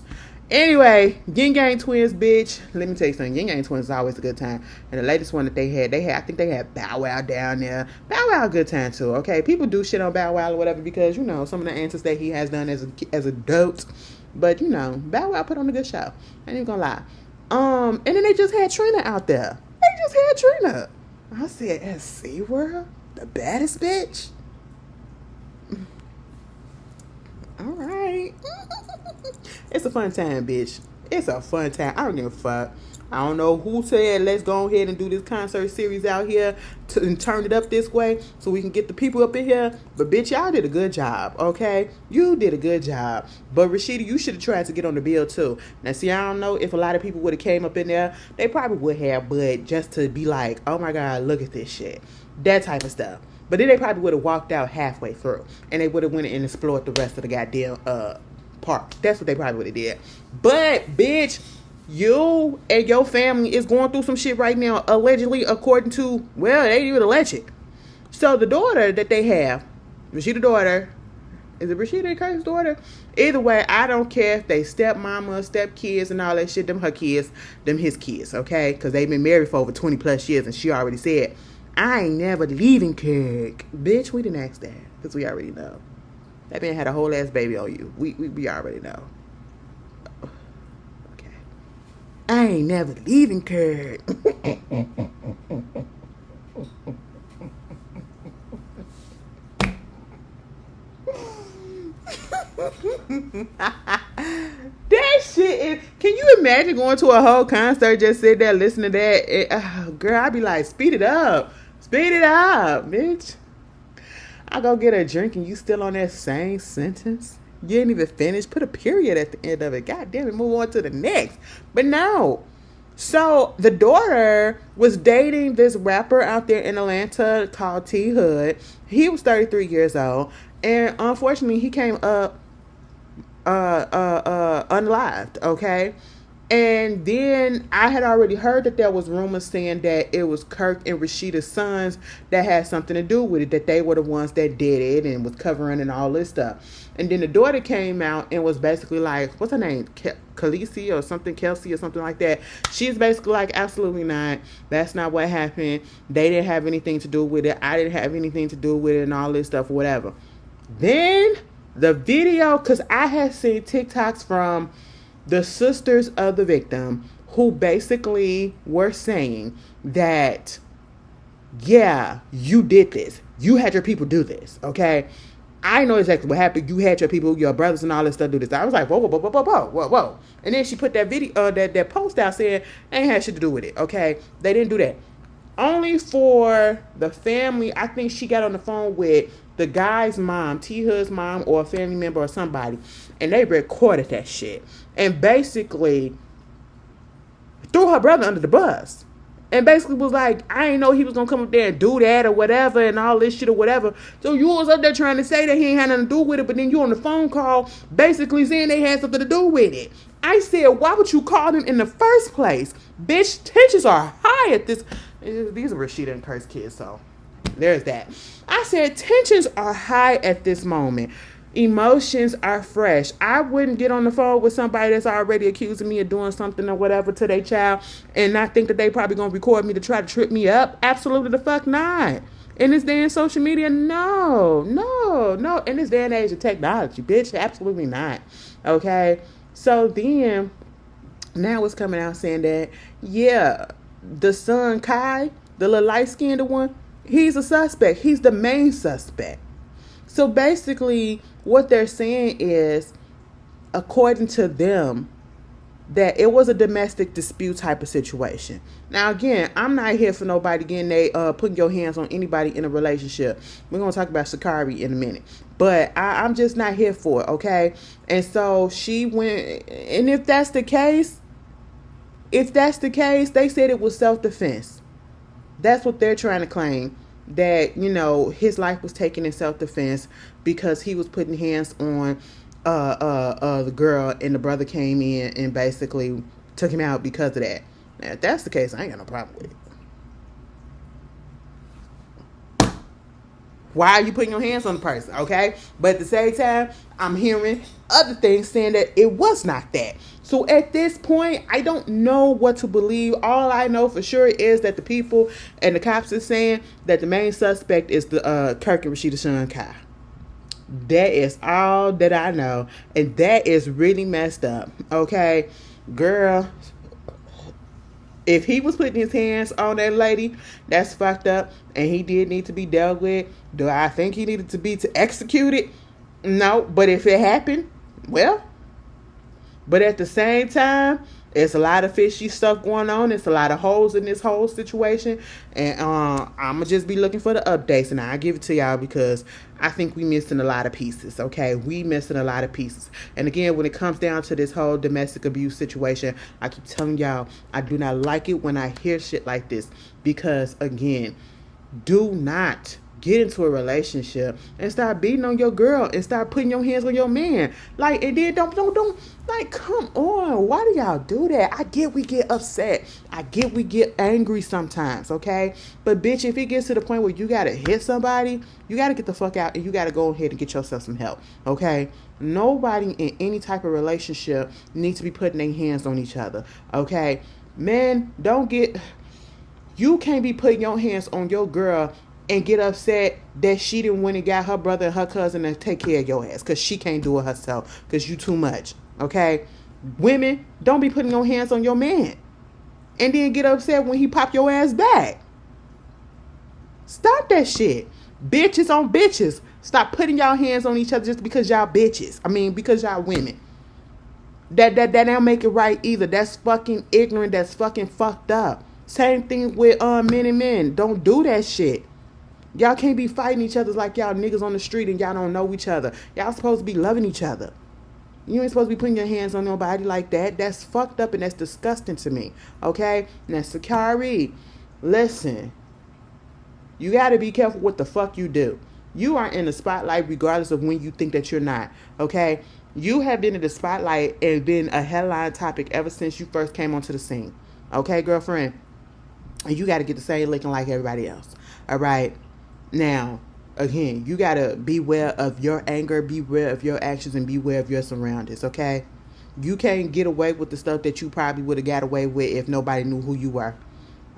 Anyway, Yin Gang Twins, bitch. Let me tell you something. Yin Gang Twins is always a good time. And the latest one that they had, I think they had Bow Wow down there. Bow Wow a good time too, okay? People do shit on Bow Wow or whatever because, you know, some of the answers that he has done as adults. But, you know, Bow Wow put on a good show. I ain't gonna lie. And then they just had Trina out there. They just had Trina. I said, at SeaWorld? The baddest bitch? All right. It's a fun time, bitch. It's a fun time. I don't give a fuck. I don't know who said let's go ahead and do this concert series out here and turn it up this way so we can get the people up in here. But bitch, y'all did a good job, okay? You did a good job. But Rashida, you should have tried to get on the bill too. Now see, I don't know if a lot of people would have came up in there. They probably would have, but just to be like, oh my God, look at this shit. That type of stuff. But then they probably would have walked out halfway through and they would have went and explored the rest of the goddamn park. That's what they probably would have did. But bitch, you and your family is going through some shit right now, allegedly, according to, well, it ain't even alleged. So the daughter that they have, Rashida's daughter, is it Rashida Kirk's daughter? Either way, I don't care if they stepmama, stepkids, and all that shit. Them her kids, them his kids, okay? Because they've been married for over 20 plus years, and she already said, I ain't never leaving Kirk. Bitch, we didn't ask that, because we already know. That man had a whole ass baby on you. We already know. Okay. I ain't never leaving Kirk. That shit is. Can you imagine going to a whole concert, just sit there listening to that? Girl, I'd be like, speed it up. Speed it up, bitch. I go get a drink and you still on that same sentence? You didn't even finish. Put a period at the end of it. God damn it, move on to the next. But no. So the daughter was dating this rapper out there in Atlanta called T Hood. He was 33 years old. And unfortunately, he came up unlived, okay? And then I had already heard that there was rumors saying that it was Kirk and Rashida's sons that had something to do with it, that they were the ones that did it and was covering and all this stuff. And then the daughter came out and was basically like, what's her name? Khaleesi or something, Kelsey or something like that. She's basically like, absolutely not. That's not what happened. They didn't have anything to do with it. I didn't have anything to do with it and all this stuff, whatever. Then the video, because I had seen TikToks from the sisters of the victim who basically were saying that, yeah, you did this. You had your people do this, okay? I know exactly what happened. You had your people, your brothers and all this stuff do this. I was like, whoa. And then she put that video, that post out saying, ain't had shit to do with it, okay? They didn't do that. Only for the family, I think she got on the phone with the guy's mom, T Hood's mom, or a family member or somebody, and they recorded that shit. And basically threw her brother under the bus. And basically was like, I ain't know he was going to come up there and do that or whatever and all this shit or whatever. So you was up there trying to say that he ain't had nothing to do with it, but then you on the phone call basically saying they had something to do with it. I said, why would you call them in the first place? Bitch, tensions are high at this. These are Rashida and Kurt's kids, so there's that. I said, tensions are high at this moment. Emotions are fresh. I wouldn't get on the phone with somebody that's already accusing me of doing something or whatever to their child and not think that they probably going to record me to try to trip me up. Absolutely the fuck not. In this day and social media, no. In this day and age of technology, bitch, absolutely not. Okay? So then, now it's coming out saying that, yeah, the son, Kai, the little light-skinned one, he's a suspect. He's the main suspect. So basically, what they're saying is, according to them, that it was a domestic dispute type of situation. Now, again, I'm not here for nobody putting your hands on anybody in a relationship. We're going to talk about Sha'Carri in a minute. But I'm just not here for it, okay? And so she went, and if that's the case, they said it was self-defense. That's what they're trying to claim. That, you know, his life was taken in self-defense because he was putting hands on the girl, and the brother came in and basically took him out because of that. Now, if that's the case, I ain't got no problem with it. Why are you putting your hands on the person? Okay. But at the same time, I'm hearing other things saying that it was not that. So at this point, I don't know what to believe. All I know for sure is that the people and the cops are saying that the main suspect is the Kirk and Rashida Shawn Kai. That is all that I know. And that is really messed up. Okay. Girl, if he was putting his hands on that lady, that's fucked up. And he did need to be dealt with. Do I think he needed to be executed? No. But if it happened, well. But at the same time, there's a lot of fishy stuff going on. There's a lot of holes in this whole situation. And I'm going to just be looking for the updates. And I'll give it to y'all because I think we missing a lot of pieces, okay? We missing a lot of pieces. And again, when it comes down to this whole domestic abuse situation, I keep telling y'all, I do not like it when I hear shit like this. Because, again, do not get into a relationship and start beating on your girl and start putting your hands on your man. Like, and then don't, like, come on. Why do y'all do that? I get we get upset. I get we get angry sometimes, okay? But, bitch, if it gets to the point where you got to hit somebody, you got to get the fuck out and you got to go ahead and get yourself some help, okay? Nobody in any type of relationship needs to be putting their hands on each other, okay? Men, you can't be putting your hands on your girl and get upset that she didn't win and got her brother and her cousin to take care of your ass because she can't do it herself because you too much, okay? Women, don't be putting your hands on your man and then get upset when he pop your ass back. Stop that shit. Bitches on bitches. Stop putting y'all hands on each other just because y'all bitches. I mean, because y'all women. That don't make it right either. That's fucking ignorant. That's fucking fucked up. Same thing with men and men. Don't do that shit. Y'all can't be fighting each other like y'all niggas on the street and y'all don't know each other. Y'all supposed to be loving each other. You ain't supposed to be putting your hands on nobody like that. That's fucked up and that's disgusting to me. Okay? Now, Sakari, listen. You got to be careful what the fuck you do. You are in the spotlight regardless of when you think that you're not. Okay? You have been in the spotlight and been a headline topic ever since you first came onto the scene. Okay, girlfriend? And you got to get the same looking like everybody else. All right? Now, again, you got to beware of your anger, beware of your actions, and beware of your surroundings, okay? You can't get away with the stuff that you probably would have got away with if nobody knew who you were,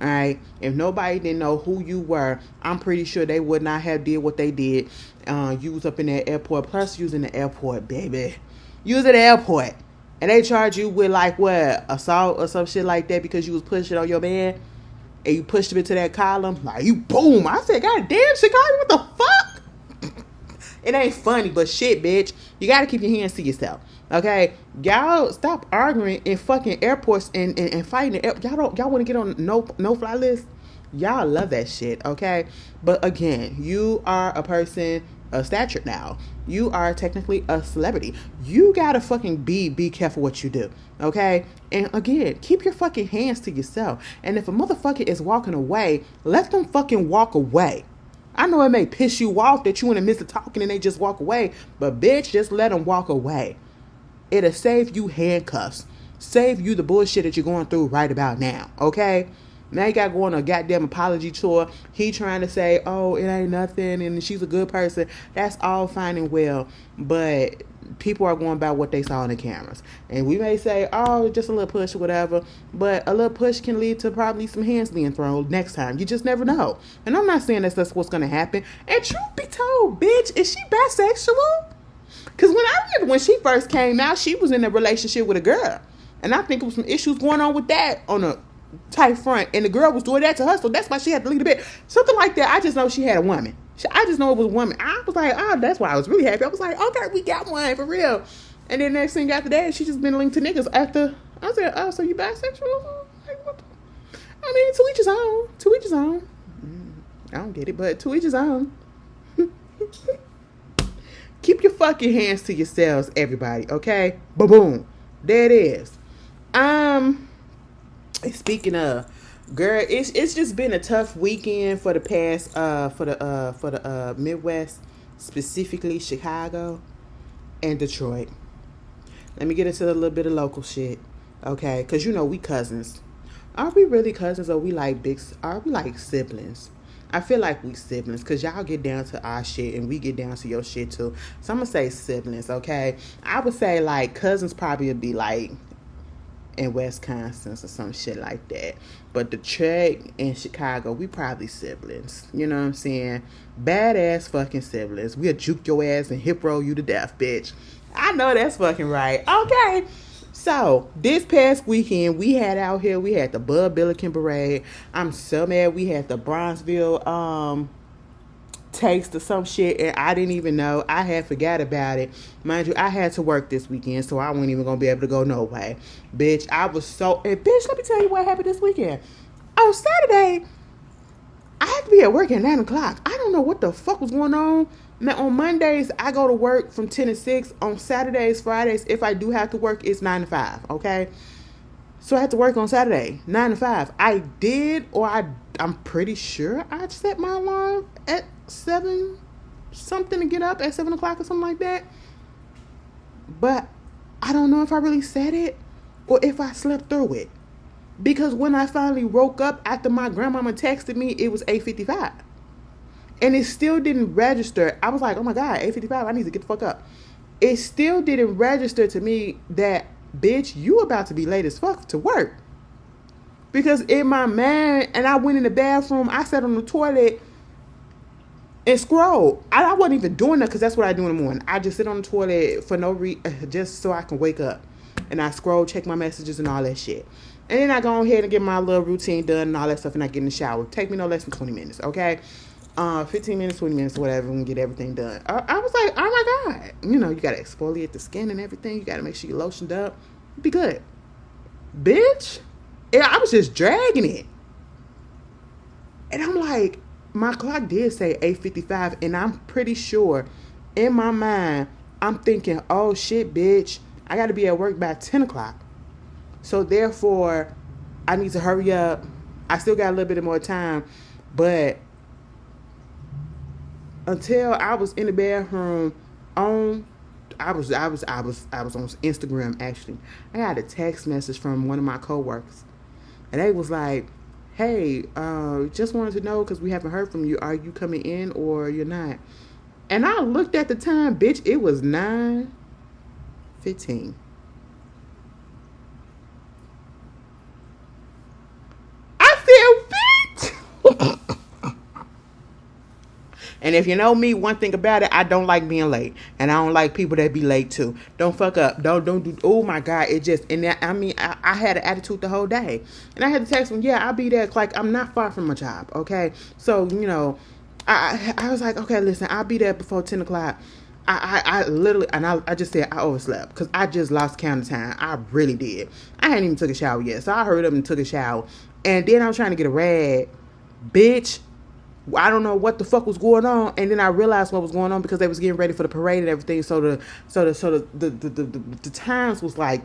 all right? If nobody didn't know who you were, I'm pretty sure they would not have did what they did. You was up in that airport, plus you was in the airport, baby. You was at the airport, and they charge you with, like, what, assault or some shit like that because you was pushing on your man? And you pushed him into that column, like, you boom. I said, God damn, Chicago, what the fuck? It ain't funny, but shit, bitch. You got to keep your hands to yourself, okay? Y'all stop arguing in fucking airports and fighting. Y'all want to get on no fly list? Y'all love that shit, okay? But again, you are a person of stature now. You are technically a celebrity. You gotta fucking be careful what you do, okay? And again, keep your fucking hands to yourself. And if a motherfucker is walking away, let them fucking walk away. I know it may piss you off that you in the midst of talking and they just walk away, but bitch, just let them walk away. It'll save you handcuffs. Save you the bullshit that you're going through right about now, okay? Now you got to go on a goddamn apology tour. He trying to say, oh, it ain't nothing and she's a good person. That's all fine and well. But people are going by what they saw on the cameras. And we may say, oh, just a little push or whatever. But a little push can lead to probably some hands being thrown next time. You just never know. And I'm not saying that's what's going to happen. And truth be told, bitch, is she bisexual? Because when she first came out, she was in a relationship with a girl. And I think there was some issues going on with that on a tight front, and the girl was doing that to her, so that's why she had to leave the bed. Something like that. I just know she had a woman. I just know it was a woman. I was like, oh, that's why I was really happy. I was like, okay, we got one for real. And then next thing after that, she just been linked to niggas after. I said, oh, so you bisexual? Like, what the? I mean, to each his own. To each his own. I don't get it, but to each his own. Keep your fucking hands to yourselves, everybody. Okay, boom. There it is. Speaking of, girl, it's just been a tough weekend for the past for the Midwest, specifically Chicago and Detroit. Let me get into a little bit of local shit, okay? Cause you know we cousins. Are we really cousins, or are we like siblings? I feel like we siblings because y'all get down to our shit and we get down to your shit too. So I'm gonna say siblings, okay? I would say like cousins probably would be like in Wisconsin or some shit like that. But Detroit and Chicago, we probably siblings. You know what I'm saying? Badass fucking siblings. We'll juke your ass and hip roll you to death, bitch. I know that's fucking right. Okay. So, this past weekend, we had the Bud Billiken Parade. I'm so mad we had the Bronzeville, taste or some shit, and I didn't even know. I had forgot about it. Mind you, I had to work this weekend, so I wasn't even going to be able to go no way. Bitch, bitch, let me tell you what happened this weekend. On Saturday, I had to be at work at 9 o'clock. I don't know what the fuck was going on. Now, on Mondays, I go to work from 10 to 6. On Saturdays, Fridays, if I do have to work, it's 9 to 5, okay? So I had to work on Saturday, 9 to 5. I'm pretty sure I set my alarm at 7 something to get up at 7 o'clock or something like that. But I don't know if I really said it or if I slept through it. Because when I finally woke up after my grandmama texted me, it was 8:55. And it still didn't register. I was like, oh my God, 8:55, I need to get the fuck up. It still didn't register to me that, bitch, you about to be late as fuck to work. Because in my mind, and I went in the bathroom, I sat on the toilet and scrolled. I wasn't even doing that because that's what I do in the morning. I just sit on the toilet for no reason, just so I can wake up. And I scroll, check my messages and all that shit. And then I go ahead and get my little routine done and all that stuff, and I get in the shower. Take me no less than 20 minutes, okay? 15 minutes, 20 minutes, whatever, and get everything done. I was like, oh my God. You know, you got to exfoliate the skin and everything. You got to make sure you're lotioned up. Be good. Bitch. Yeah, I was just dragging it. And I'm like, my clock did say 8:55, and I'm pretty sure in my mind, I'm thinking, oh shit, bitch, I got to be at work by 10 o'clock. So therefore, I need to hurry up. I still got a little bit more time, but until I was in the bathroom I was on Instagram actually. I got a text message from one of my coworkers, and they was like, "Hey, just wanted to know because we haven't heard from you. Are you coming in or you're not?" And I looked at the time, bitch. It was 9:15. I said, "Bitch." And if you know me, one thing about it, I don't like being late. And I don't like people that be late too. Don't fuck up. Don't do, oh my God. It just, and that, I mean, I had an attitude the whole day. And I had to text them, yeah, I'll be there. Like, I'm not far from my job, okay? So, you know, I was like, okay, listen, I'll be there before 10 o'clock. I literally, and I just said I overslept because I just lost count of time. I really did. I hadn't even took a shower yet. So I hurried up and took a shower. And then I was trying to get a rag. Bitch, I don't know what the fuck was going on, and then I realized what was going on because they was getting ready for the parade and everything. So the times was like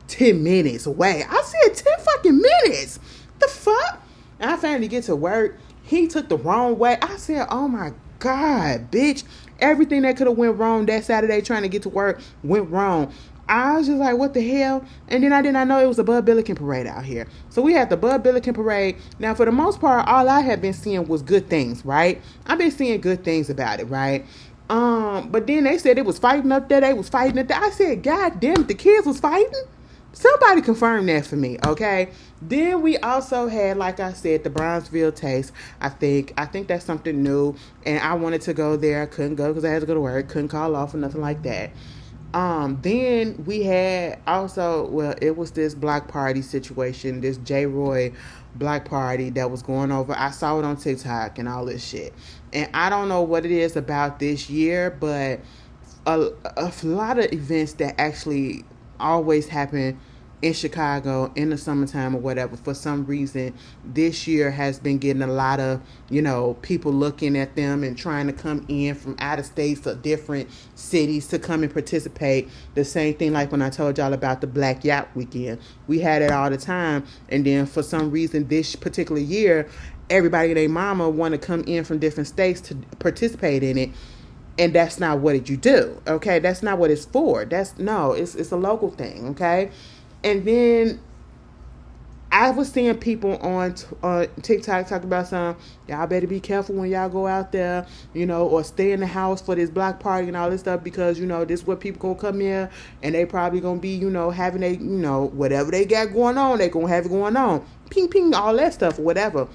10 minutes away. I said 10 fucking minutes. The fuck? And I finally get to work. He took the wrong way. I said, oh my God, bitch! Everything that could have went wrong that Saturday trying to get to work went wrong. I was just like, what the hell? And then I did not know it was a Bud Billiken Parade out here. So we had the Bud Billiken Parade. Now, for the most part, all I had been seeing was good things, right? I've been seeing good things about it, right? But then they said it was fighting up there. They was fighting up there. I said, God damn it, the kids was fighting? Somebody confirm that for me, okay? Then we also had, like I said, the Bronzeville Taste. I think that's something new. And I wanted to go there. I couldn't go because I had to go to work. Couldn't call off or nothing like that. Then we had also, well, it was this block party situation, this J. Roy block party that was going over. I saw it on TikTok and all this shit. And I don't know what it is about this year, but a lot of events that actually always happen in Chicago in the summertime or whatever, for some reason this year has been getting a lot of, you know, people looking at them and trying to come in from out of states or different cities to come and participate. The same thing like when I told y'all about the Black Yacht Weekend. We had it all the time, and then for some reason this particular year everybody and their mama want to come in from different states to participate in it. And that's not what you do, okay? That's not what it's for. It's a local thing, okay? And then I was seeing people on TikTok talk about y'all better be careful when y'all go out there, or stay in the house for this block party and all this stuff, because, this is where people gonna come in and they probably gonna be, having whatever they got going on, they gonna have it going on. Ping, ping, all that stuff or whatever.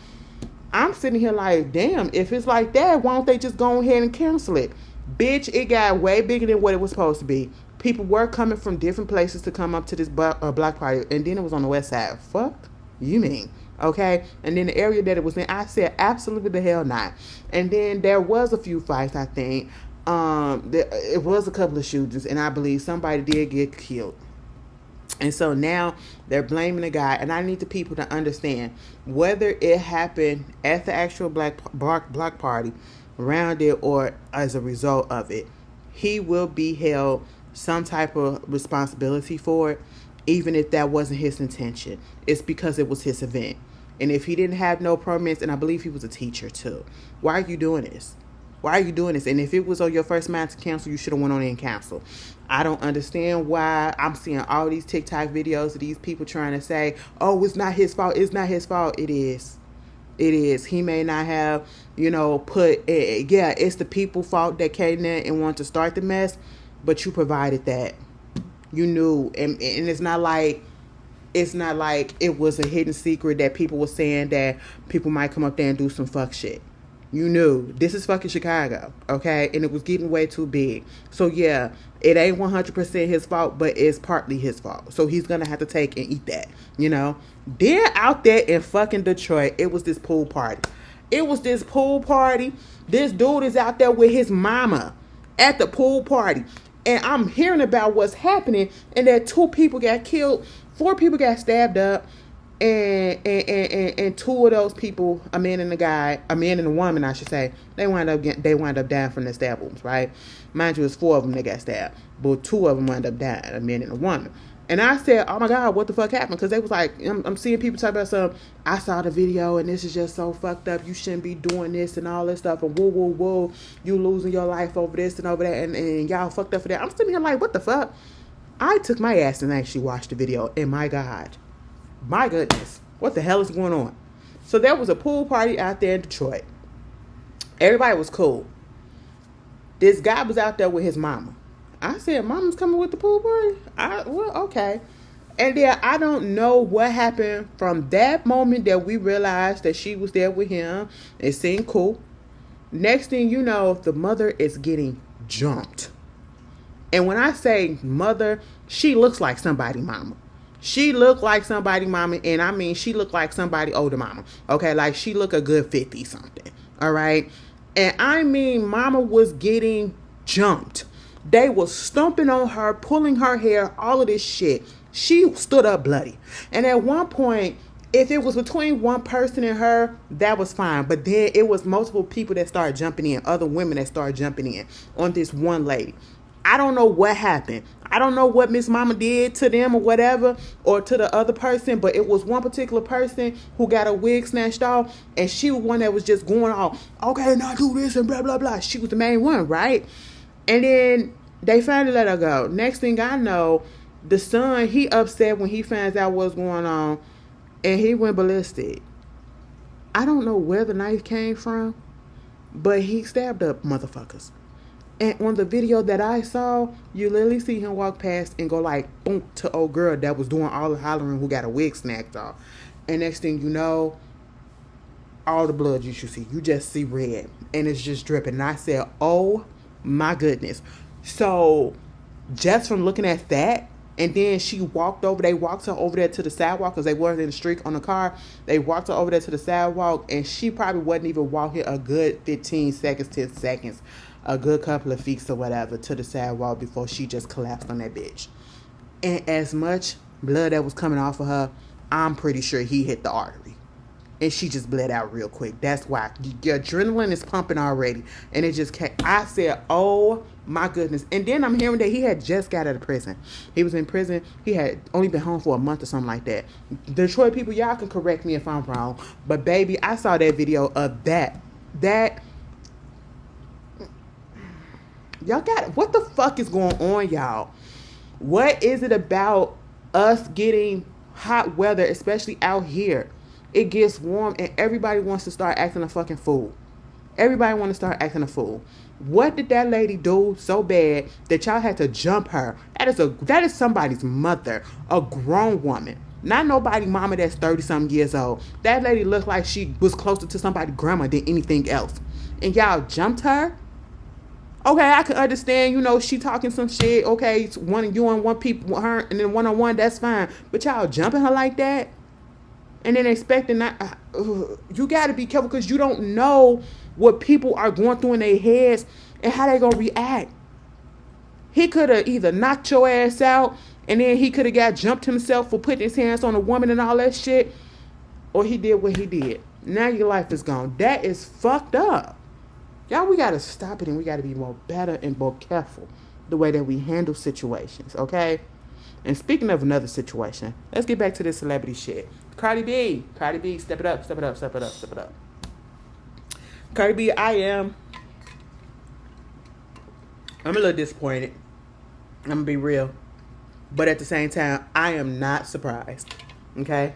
I'm sitting here like, damn, if it's like that, why don't they just go ahead and cancel it? Bitch, it got way bigger than what it was supposed to be. People were coming from different places to come up to this block party, and then it was on the west side. Fuck you mean? Okay? And then the area that it was in, I said absolutely the hell not. And then there was a few fights, I think. It was a couple of shootings, and I believe somebody did get killed. And so now they're blaming the guy, and I need the people to understand whether it happened at the actual block party, around it, or as a result of it, he will be held some type of responsibility for it, even if that wasn't his intention. It's because it was his event. And if he didn't have no permits, and I believe he was a teacher too, why are you doing this? Why are you doing this? And if it was on your first mind to cancel, you should have went on and canceled. I don't understand why I'm seeing all these TikTok videos of these people trying to say, oh, it's not his fault. It's not his fault. It is. It is. He may not have, it's the people's fault that came in and wanted to start the mess, but you provided that. You knew. And it's not like it was a hidden secret that people were saying that people might come up there and do some fuck shit. You knew. This is fucking Chicago, okay? And it was getting way too big. So, yeah, it ain't 100% his fault, but it's partly his fault. So, he's going to have to take and eat that, Then, out there in fucking Detroit, it was this pool party. This dude is out there with his mama at the pool party. And I'm hearing about what's happening, and that 2 people got killed, 4 people got stabbed up. And 2 of those people, a man and a woman, I should say, they wind up dying from the stab wounds, right? Mind you, it's 4 of them that got stabbed, but 2 of them wind up dying, a man and a woman. And I said, oh my God, what the fuck happened? Because they was like, I'm seeing people talk about some, I saw the video and this is just so fucked up. You shouldn't be doing this and all this stuff. And whoa, you losing your life over this and over that. And y'all fucked up for that. I'm sitting here like, what the fuck? I took my ass and actually watched the video. And my God. My goodness, what the hell is going on? So there was a pool party out there in Detroit. Everybody was cool. This guy was out there with his mama. I said, Mama's coming with the pool party? Okay. And then I don't know what happened from that moment that we realized that she was there with him. It seemed cool. Next thing you know, the mother is getting jumped. And when I say mother, she looks like somebody mama. She looked like somebody mama, and I mean, she looked like somebody older mama. Okay, like she looked a good 50 something. All right. And I mean, mama was getting jumped. They was stomping on her, pulling her hair, all of this shit. She stood up bloody. And at one point, if it was between one person and her, that was fine. But then it was multiple people that started jumping in, other women that started jumping in on this one lady. I don't know what happened. I don't know what Miss Mama did to them or whatever, or to the other person, but it was one particular person who got a wig snatched off, and she was one that was just going off, okay, now do this and blah, blah, blah. She was the main one, right? And then they finally let her go. Next thing I know, the son, he upset when he finds out what's going on, and he went ballistic. I don't know where the knife came from, but he stabbed up motherfuckers. And on the video that I saw, you literally see him walk past and go like, boom, to old girl that was doing all the hollering who got a wig snapped off. And next thing you know, all the blood you should see. You just see red. And it's just dripping. And I said, oh my goodness. So just from looking at that, and then they walked her over there to the sidewalk because they weren't in the street on the car. They walked her over there to the sidewalk, and she probably wasn't even walking a good 15 seconds, 10 seconds, a good couple of feet or whatever to the sidewalk before she just collapsed on that bitch. And as much blood that was coming off of her, I'm pretty sure he hit the artery. And she just bled out real quick. That's why. Your adrenaline is pumping already. And it just came. I said, oh my goodness. And then I'm hearing that he had just got out of prison. He was in prison. He had only been home for a month or something like that. Detroit people, y'all can correct me if I'm wrong. But baby, I saw that video of that. Y'all got it. What the fuck is going on, y'all? What is it about us getting hot weather, especially out here, it gets warm and everybody wants to start acting a fucking fool. Everybody want to start acting a fool. What did that lady do so bad that y'all had to jump her? That is somebody's mother, a grown woman. Not nobody mama that's 30-something years old. That lady looked like she was closer to somebody's grandma than anything else. And y'all jumped her? Okay, I can understand, she talking some shit. Okay, it's one of you and one people, her, and then one-on-one, that's fine. But y'all jumping her like that? And then expecting that, you got to be careful because you don't know what people are going through in their heads and how they going to react. He could have either knocked your ass out and then he could have got jumped himself for putting his hands on a woman and all that shit, or he did what he did. Now your life is gone. That is fucked up. Y'all, we got to stop it and we got to be more better and more careful the way that we handle situations, okay? And speaking of another situation, let's get back to this celebrity shit. Cardi B, step it up. Cardi B, I'm a little disappointed. I'm going to be real. But at the same time, I am not surprised, okay?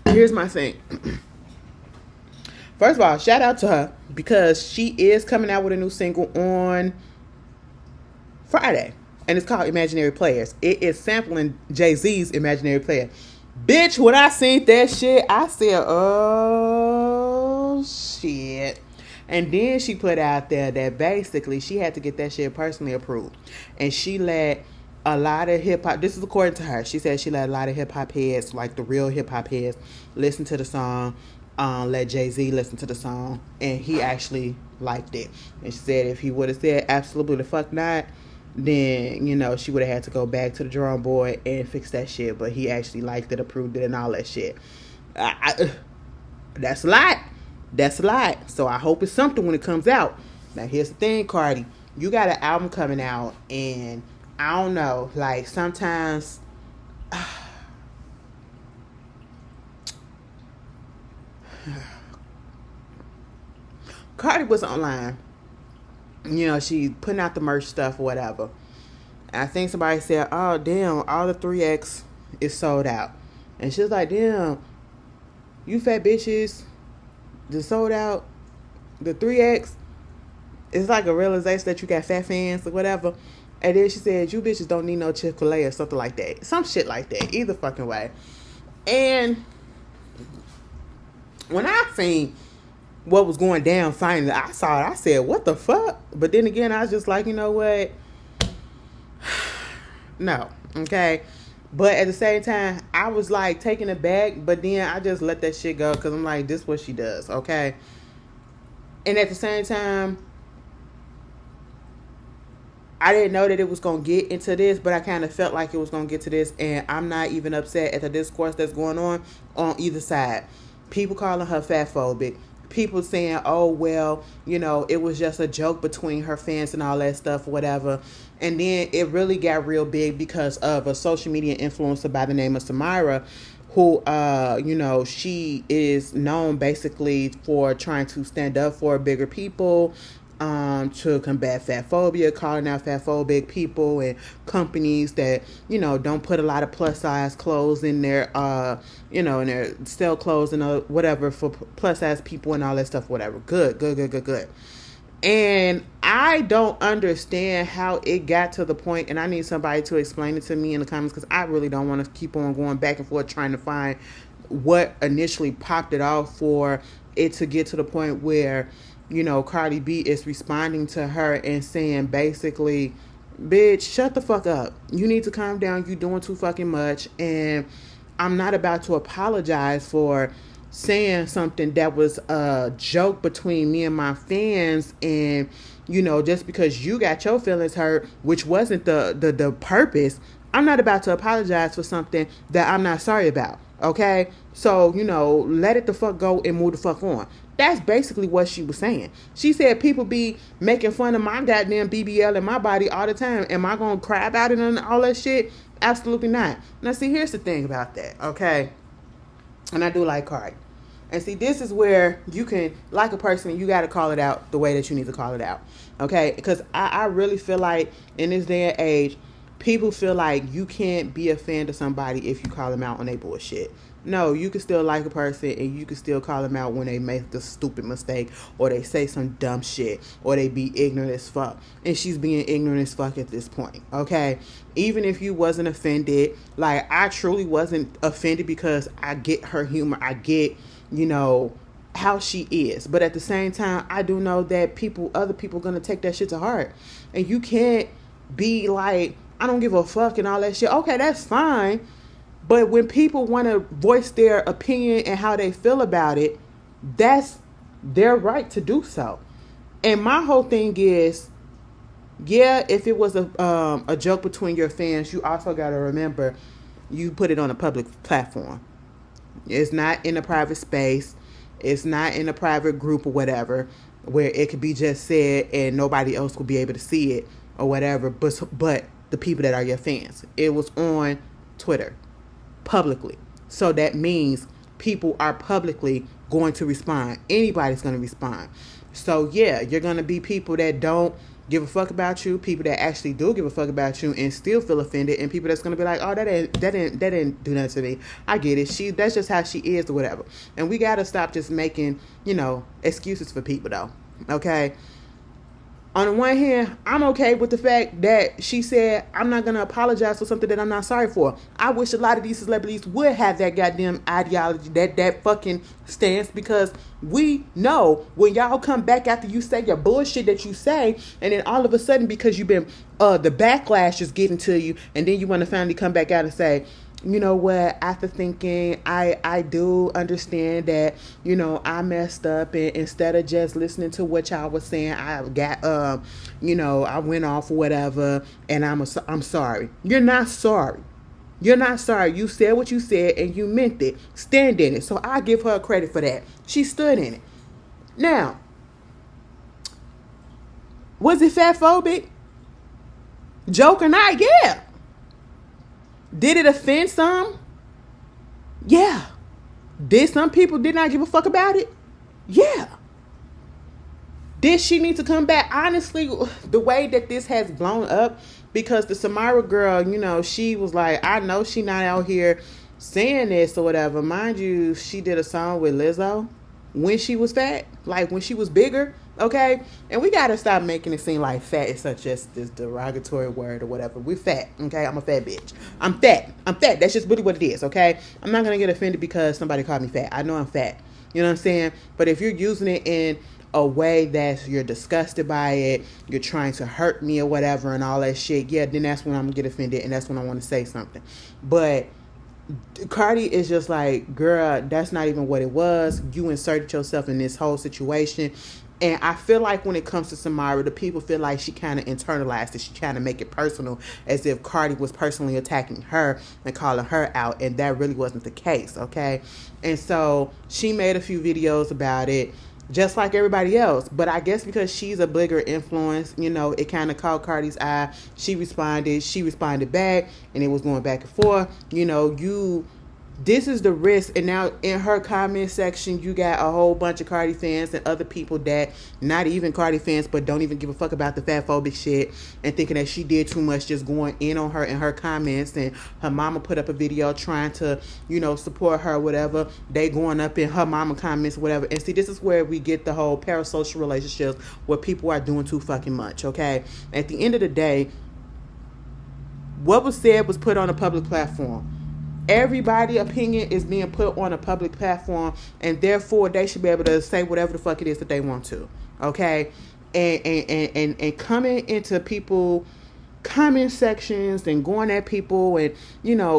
Here's my thing. First of all, shout out to her because she is coming out with a new single on Friday. And it's called Imaginary Players. It is sampling Jay-Z's Imaginary Player. Bitch, when I seen that shit, I said, oh, shit. And then she put out there that basically she had to get that shit personally approved. And she let a lot of hip-hop, this is according to her, she said she let a lot of hip-hop heads, like the real hip-hop heads, listen to the song. Let Jay-Z listen to the song, and he actually liked it. And she said if he would have said absolutely the fuck not, then, she would have had to go back to the drawing board and fix that shit. But he actually liked it, approved it, and all that shit. That's a lot. That's a lot. So I hope it's something when it comes out. Now, here's the thing, Cardi. You got an album coming out, and I don't know, like, sometimes... Cardi was online. She putting out the merch stuff or whatever. And I think somebody said, oh, damn, all the 3X is sold out. And she was like, damn, you fat bitches just sold out the 3X. It's like a realization that you got fat fans or whatever. And then she said, you bitches don't need no Chick-fil-A or something like that. Some shit like that. Either fucking way. And when I seen what was going down finally, I saw it. I said, what the fuck? But then again, I was just like, you know what? No. Okay. But at the same time, I was like taking it back. But then I just let that shit go because I'm like, this is what she does. Okay. And at the same time, I didn't know that it was going to get into this, but I kind of felt like it was going to get to this. And I'm not even upset at the discourse that's going on either side. People calling her fatphobic. People saying, oh, well, it was just a joke between her fans and all that stuff, whatever. And then it really got real big because of a social media influencer by the name of Samira, who, she is known basically for trying to stand up for bigger people, to combat fat phobia, calling out fat phobic people and companies that, don't put a lot of plus size clothes in their, in their sell clothes and whatever for plus size people and all that stuff, whatever. Good. And I don't understand how it got to the point, and I need somebody to explain it to me in the comments because I really don't want to keep on going back and forth trying to find what initially popped it off for it to get to the point where, Cardi B is responding to her and saying basically, bitch, shut the fuck up. You need to calm down. You're doing too fucking much. And I'm not about to apologize for saying something that was a joke between me and my fans. And, just because you got your feelings hurt, which wasn't the purpose, I'm not about to apologize for something that I'm not sorry about. Okay? So, let it the fuck go and move the fuck on. That's basically what she was saying. She said people be making fun of my goddamn BBL and my body all the time. Am I going to cry about it and all that shit? Absolutely not. Now, see, here's the thing about that, okay? And I do like Cardi. And see, this is where you can, like a person, you got to call it out the way that you need to call it out, okay? Because I really feel like in this day and age, people feel like you can't be a fan of somebody if you call them out on their bullshit. No, you can still like a person and you can still call them out when they make the stupid mistake or they say some dumb shit or they be ignorant as fuck. And she's being ignorant as fuck at this point, okay? Even if you wasn't offended, like I truly wasn't offended because I get her humor. I get, how she is. But at the same time, I do know that other people going to take that shit to heart. And you can't be like, I don't give a fuck and all that shit. Okay, that's fine. But when people want to voice their opinion and how they feel about it, that's their right to do so. And my whole thing is, yeah, if it was a joke between your fans, you also got to remember you put it on a public platform. It's not in a private space. It's not in a private group or whatever where it could be just said and nobody else will be able to see it or whatever. But the people that are your fans. It was on Twitter. Publicly. So that means people are publicly going to respond. Anybody's going to respond. So yeah, you're going to be people that don't give a fuck about you, people that actually do give a fuck about you and still feel offended, and people that's going to be like, oh, that didn't do nothing to me. I get it. That's just how she is or whatever. And we got to stop just making, excuses for people though. Okay? On the one hand, I'm okay with the fact that she said, I'm not going to apologize for something that I'm not sorry for. I wish a lot of these celebrities would have that goddamn ideology, that fucking stance, because we know when y'all come back after you say your bullshit that you say, and then all of a sudden, because you've been, the backlash is getting to you, and then you want to finally come back out and say, you know what, after thinking, I do understand that, I messed up, and instead of just listening to what y'all was saying, I got, I went off or whatever, and I'm sorry. You're not sorry. You're not sorry. You said what you said, and you meant it. Stand in it. So I give her credit for that. She stood in it. Now, was it fatphobic? Joke or not? Yeah. Did it offend some? Yeah. Did some people did not give a fuck about it? Yeah. Did she need to come back? Honestly, the way that this has blown up, because the Samara girl, she was like, I know she not out here saying this or whatever. Mind you, she did a song with Lizzo when she was fat, like when she was bigger. Okay, and we gotta stop making it seem like fat is such as this derogatory word or whatever. We're fat, okay? I'm a fat bitch. I'm fat. That's just really what it is, okay? I'm not gonna get offended because somebody called me fat. I know I'm fat. You know what I'm saying? But if you're using it in a way that you're disgusted by it, you're trying to hurt me or whatever and all that shit, yeah, then that's when I'm gonna get offended and that's when I want to say something. But Cardi is just like, girl, that's not even what it was. You inserted yourself in this whole situation. And I feel like when it comes to Samara, the people feel like she kind of internalized it. She kind of make it personal, as if Cardi was personally attacking her and calling her out. And that really wasn't the case, okay? And so she made a few videos about it, just like everybody else. But I guess because she's a bigger influence, it kind of caught Cardi's eye. She responded back, and it was going back and forth. This is the risk. And now in her comment section, you got a whole bunch of Cardi fans and other people that not even Cardi fans, but don't even give a fuck about the fatphobic shit and thinking that she did too much, just going in on her in her comments. And her mama put up a video trying to, support her, whatever. They going up in her mama comments, whatever. And see, this is where we get the whole parasocial relationships where people are doing too fucking much, okay? At the end of the day, what was said was put on a public platform. Everybody's opinion is being put on a public platform, and therefore they should be able to say whatever the fuck it is that they want to. Okay? And coming into people comment sections and going at people and,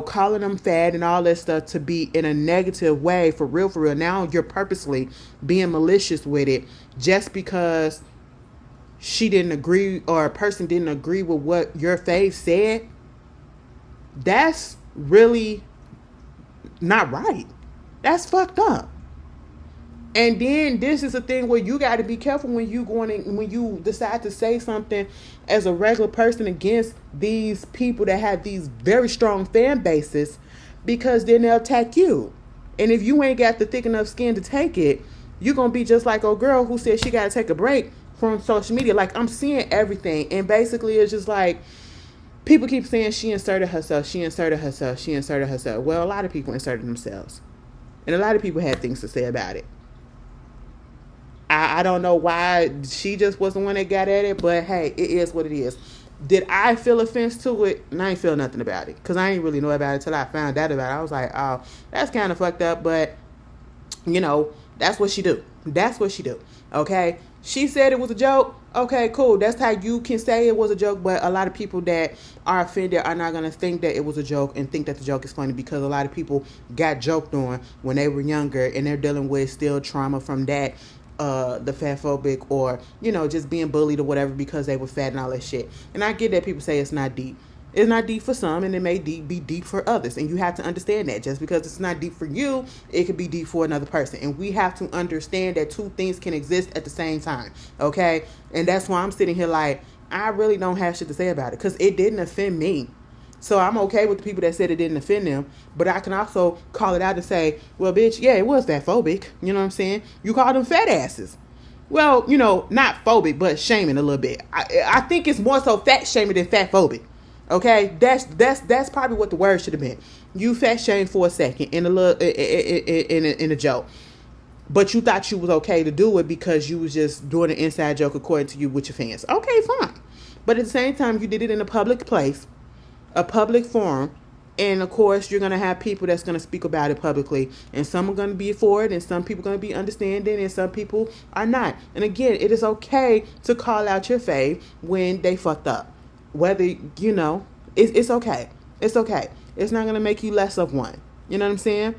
calling them fat and all that stuff to be in a negative way, for real. Now you're purposely being malicious with it just because she didn't agree or a person didn't agree with what your fave said. That's really not right. That's fucked up. And then this is a thing where you got to be careful when you decide to say something as a regular person against these people that have these very strong fan bases, because then they'll attack you. And if you ain't got the thick enough skin to take it, you're going to be just like a girl who said she got to take a break from social media. Like, I'm seeing everything. And basically it's just like, People keep saying she inserted herself, she inserted herself, she inserted herself. Well, a lot of people inserted themselves. And a lot of people had things to say about it. I don't know why she just was the one that got at it, but hey, it is what it is. Did I feel offense to it? And I ain't feel nothing about it. Because I ain't really know about it until I found out about it. I was like, oh, that's kind of fucked up, but, you know, that's what she do. That's what she do. Okay? She said it was a joke. Okay, cool. That's how you can say it was a joke, but a lot of people that are offended are not going to think that it was a joke and think that the joke is funny, because a lot of people got joked on when they were younger and they're dealing with still trauma from that, the fatphobic, or, you know, just being bullied or whatever because they were fat and all that shit. And I get that people say it's not deep. It's not deep for some, and it may be deep for others. And you have to understand that. Just because it's not deep for you, it could be deep for another person. And we have to understand that two things can exist at the same time. Okay? And that's why I'm sitting here like, I really don't have shit to say about it, because it didn't offend me. So I'm okay with the people that said it didn't offend them. But I can also call it out and say, well, bitch, yeah, it was fatphobic. You know what I'm saying? You called them fat asses. Well, you know, not phobic, but shaming a little bit. I think it's more so fat shaming than fatphobic. Okay, that's probably what the word should have been. You fat shamed for a second in a little in a joke, but you thought you was okay to do it because you was just doing an inside joke according to you with your fans. Okay, fine, but at the same time, you did it in a public place, a public forum, and of course, you're gonna have people that's gonna speak about it publicly, and some are gonna be for it, and some people are gonna be understanding, and some people are not. And again, it is okay to call out your fave when they fucked up. Whether, you know, it's okay. It's okay. It's not going to make you less of one. You know what I'm saying?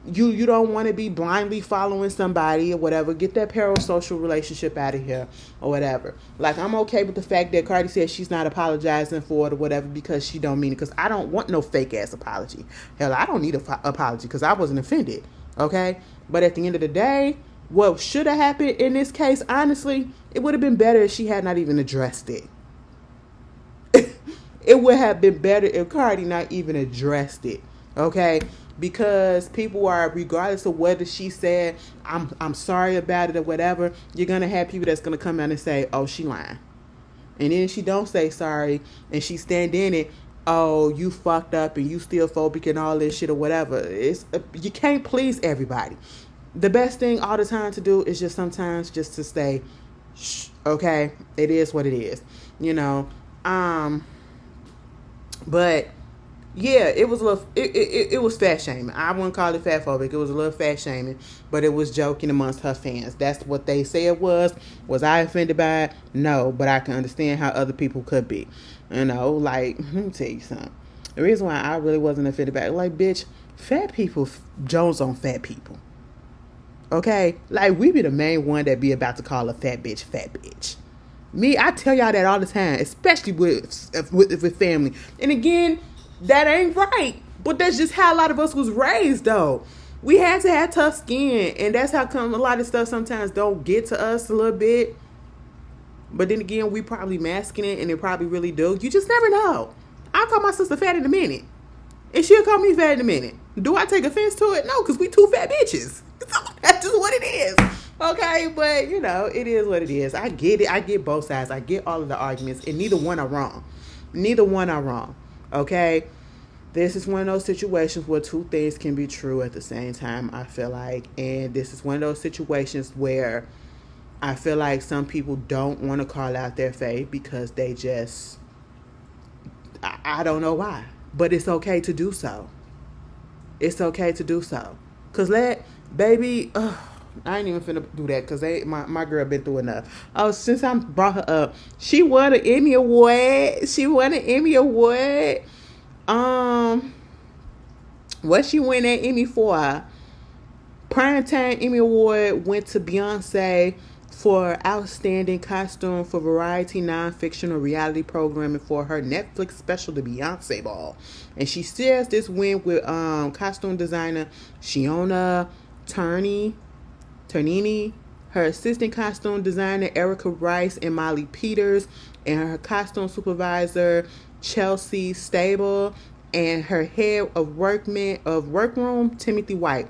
You don't want to be blindly following somebody or whatever. Get that parasocial relationship out of here or whatever. Like, I'm okay with the fact that Cardi says she's not apologizing for it or whatever because she don't mean it. Because I don't want no fake ass apology. Hell, I don't need an apology because I wasn't offended. Okay? But at the end of the day, what should have happened in this case, honestly, it would have been better if she had not even addressed it. It would have been better if Cardi not even addressed it, okay? Because people are, regardless of whether she said, I'm sorry about it or whatever, you're going to have people that's going to come out and say, oh, she lying. And then she don't say sorry and she stand in it, oh, you fucked up and you still phobic and all this shit or whatever. You can't please everybody. The best thing all the time to do is just sometimes just to say, shh, okay? It is what it is, you know? But yeah, it was a little. It was fat shaming. I wouldn't call it fatphobic. It was a little fat shaming, but it was joking amongst her fans. That's what they say it was. Was I offended by it? No, but I can understand how other people could be. You know, like, let me tell you something. The reason why I really wasn't offended by it, like, bitch, fat people Jones on fat people. Okay, like, we be the main one that be about to call a fat bitch fat bitch. Me, I tell y'all that all the time, especially with family. And again, that ain't right. But that's just how a lot of us was raised, though. We had to have tough skin. And that's how come a lot of stuff sometimes don't get to us a little bit. But then again, we probably masking it, and it probably really do. You just never know. I'll call my sister fat in a minute. And she'll call me fat in a minute. Do I take offense to it? No, because we two fat bitches. That's just what it is. Okay, but, you know, it is what it is. I get it. I get both sides. I get all of the arguments, and neither one are wrong. Neither one are wrong. Okay? This is one of those situations where two things can be true at the same time, I feel like. And this is one of those situations where I feel like some people don't want to call out their faith because they just, I don't know why. But it's okay to do so. It's okay to do so. Because I ain't even finna do that because my girl been through enough. Oh, since I brought her up, she won an Emmy Award. What she win that Emmy for? Primetime Emmy Award went to Beyonce for Outstanding Costume for Variety Non-Fictional Reality Programming for her Netflix special, The Beyonce Ball. And she shares this win with costume designer Shiona Ternini, her assistant costume designer Erica Rice and Molly Peters, and her costume supervisor Chelsea Stable, and her head of workroom Timothy White.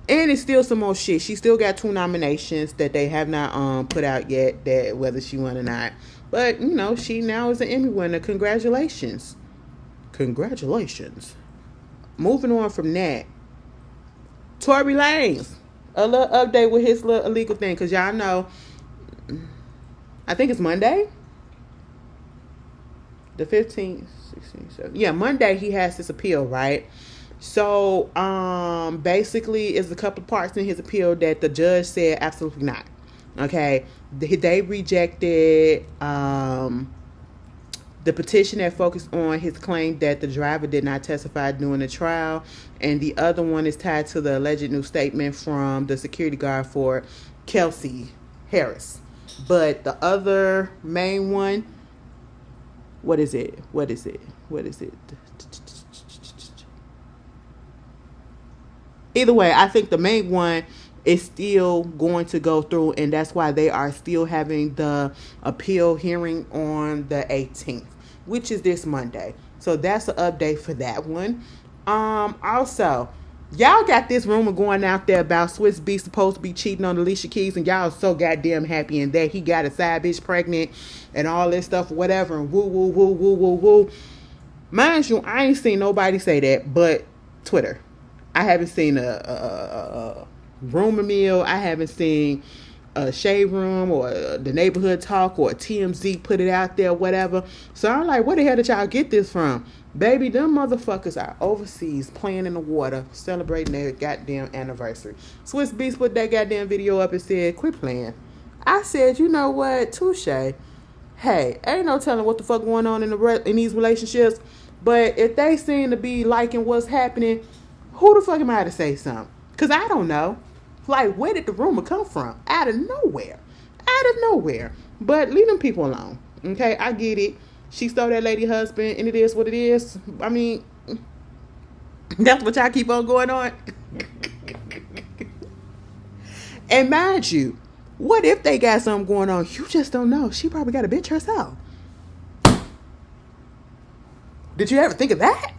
And it's still some more shit. She still got 2 nominations that they have not put out yet, that whether she won or not. But, you know, she now is an Emmy winner. Congratulations. Congratulations. Moving on from that. Tory Lanez. A little update with his little illegal thing. Because y'all know, I think it's Monday. The 15th, 16th, 17th. Yeah, Monday he has this appeal, right? So, basically, it's a couple of parts in his appeal that the judge said absolutely not. Okay, they rejected the petition that focused on his claim that the driver did not testify during the trial, and the other one is tied to the alleged new statement from the security guard for Kelsey Harris. But the other main one, what is it? Either way, I think the main one is still going to go through, and that's why they are still having the appeal hearing on the 18th, which is this Monday. So that's an update for that one. Also, y'all got this rumor going out there about Swiss Beats supposed to be cheating on Alicia Keys, and y'all so goddamn happy in that he got a side bitch pregnant and all this stuff, whatever, and woo, woo, woo, woo, woo, woo. Mind you, I ain't seen nobody say that but Twitter. I haven't seen a rumor mill. I haven't seen a Shade Room or the Neighborhood Talk or TMZ put it out there, whatever. So I'm like, where the hell did y'all get this from? Baby, them motherfuckers are overseas playing in the water, celebrating their goddamn anniversary. Swiss Beats put that goddamn video up and said, quit playing. I said, you know what? Touche. Hey, ain't no telling what the fuck going on in these relationships. But if they seem to be liking what's happening, who the fuck am I to say something? Because I don't know. Like, where did the rumor come from? Out of nowhere. But leave them people alone. Okay, I get it. She stole that lady husband, and it is what it is. I mean, that's what y'all keep on going on. And mind you, what if they got something going on? You just don't know. She probably got a bitch herself. Did you ever think of that?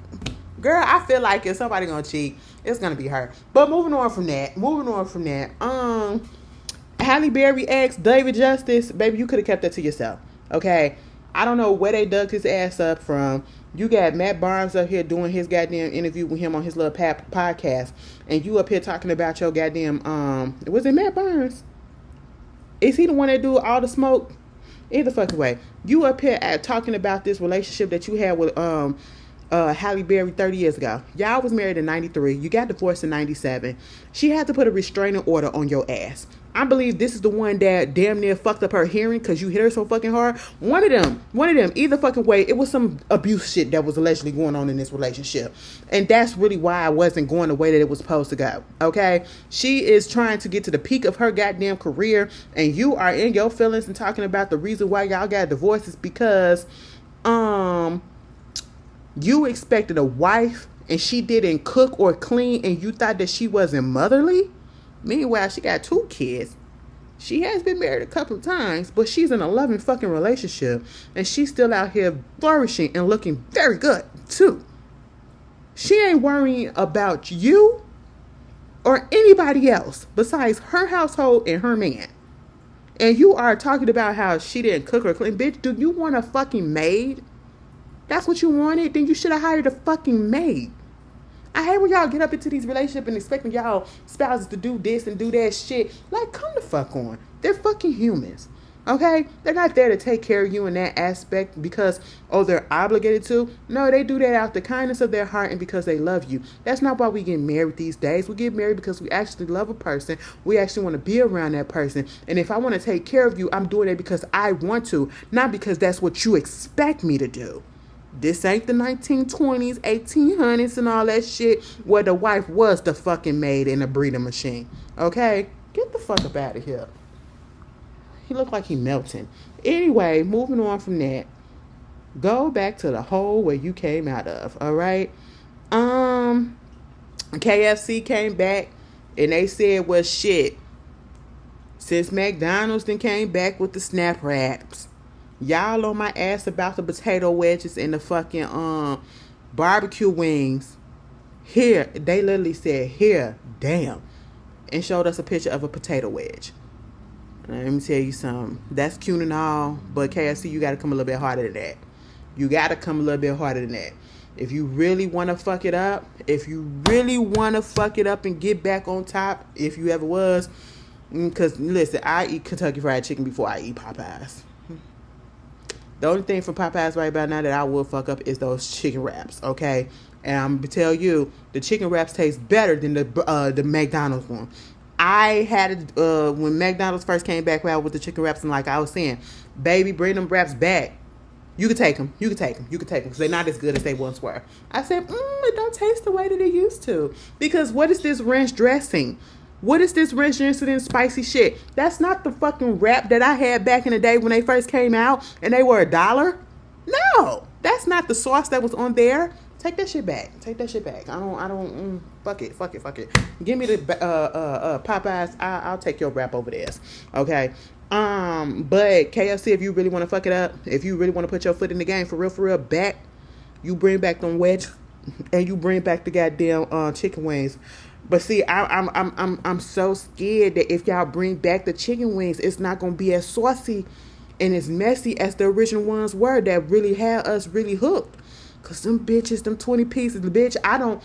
Girl, I feel like if somebody gonna cheat, it's gonna be her. But moving on from that. Halle Berry ex David Justice, baby, you could have kept that to yourself. Okay? I don't know where they dug his ass up from. You got Matt Barnes up here doing his goddamn interview with him on his little podcast, and you up here talking about your goddamn was it Matt Barnes? Is he the one that do all the smoke? Either fucking way. You up here talking about this relationship that you had with Halle Berry 30 years ago. Y'all was married in 93. You got divorced in 97. She had to put a restraining order on your ass. I believe this is the one that damn near fucked up her hearing because you hit her so fucking hard. One of them, either fucking way, it was some abuse shit that was allegedly going on in this relationship. And that's really why I wasn't going the way that it was supposed to go. Okay? She is trying to get to the peak of her goddamn career, and you are in your feelings and talking about the reason why y'all got divorced is because you expected a wife and she didn't cook or clean and you thought that she wasn't motherly? Meanwhile, she got 2 kids. She has been married a couple of times, but she's in a loving fucking relationship and she's still out here flourishing and looking very good too. She ain't worrying about you or anybody else besides her household and her man. And you are talking about how she didn't cook or clean. Bitch, do you want a fucking maid? That's what you wanted? Then you should have hired a fucking maid. I hate when y'all get up into these relationships and expecting y'all spouses to do this and do that shit. Like, come the fuck on. They're fucking humans. Okay? They're not there to take care of you in that aspect because, they're obligated to. No, they do that out the kindness of their heart and because they love you. That's not why we get married these days. We get married because we actually love a person. We actually want to be around that person. And if I want to take care of you, I'm doing it because I want to, not because that's what you expect me to do. This ain't the 1920s, 1800s and all that shit where the wife was the fucking maid in a breeding machine. Okay? Get the fuck up out of here. He looked like he melting. Anyway, moving on from that. Go back to the hole where you came out of. Alright? KFC came back and they said, well, shit. Since McDonald's then came back with the snap wraps. Y'all on my ass about the potato wedges and the fucking barbecue wings. Here, they literally said, here, damn. and showed us a picture of a potato wedge. Let me tell you something. That's cute and all, but KFC, you got to come a little bit harder than that. You got to come a little bit harder than that. If you really want to fuck it up, and get back on top, if you ever was, because listen, I eat Kentucky Fried Chicken before I eat Popeyes. The only thing from Popeyes right about now that I will fuck up is those chicken wraps, okay? And I'm going to tell you, the chicken wraps taste better than the McDonald's one. I had it when McDonald's first came back out with the chicken wraps, and like I was saying, baby, bring them wraps back. You can take them. Because they're not as good as they once were. I said, it don't taste the way that it used to. Because what is this ranch dressing? What is this ranch dressing and spicy shit? That's not the fucking wrap that I had back in the day when they first came out and they were $1. No, that's not the sauce that was on there. Take that shit back. I don't, fuck it. Give me the Popeyes. I'll take your wrap over there. Okay. But KFC, if you really want to fuck it up, if you really want to put your foot in the game for real, back, you bring back them wedges and you bring back the goddamn chicken wings. But see, I'm so scared that if y'all bring back the chicken wings, it's not gonna be as saucy and as messy as the original ones were that really had us really hooked. Cause them bitches, them 20 pieces, the bitch, I don't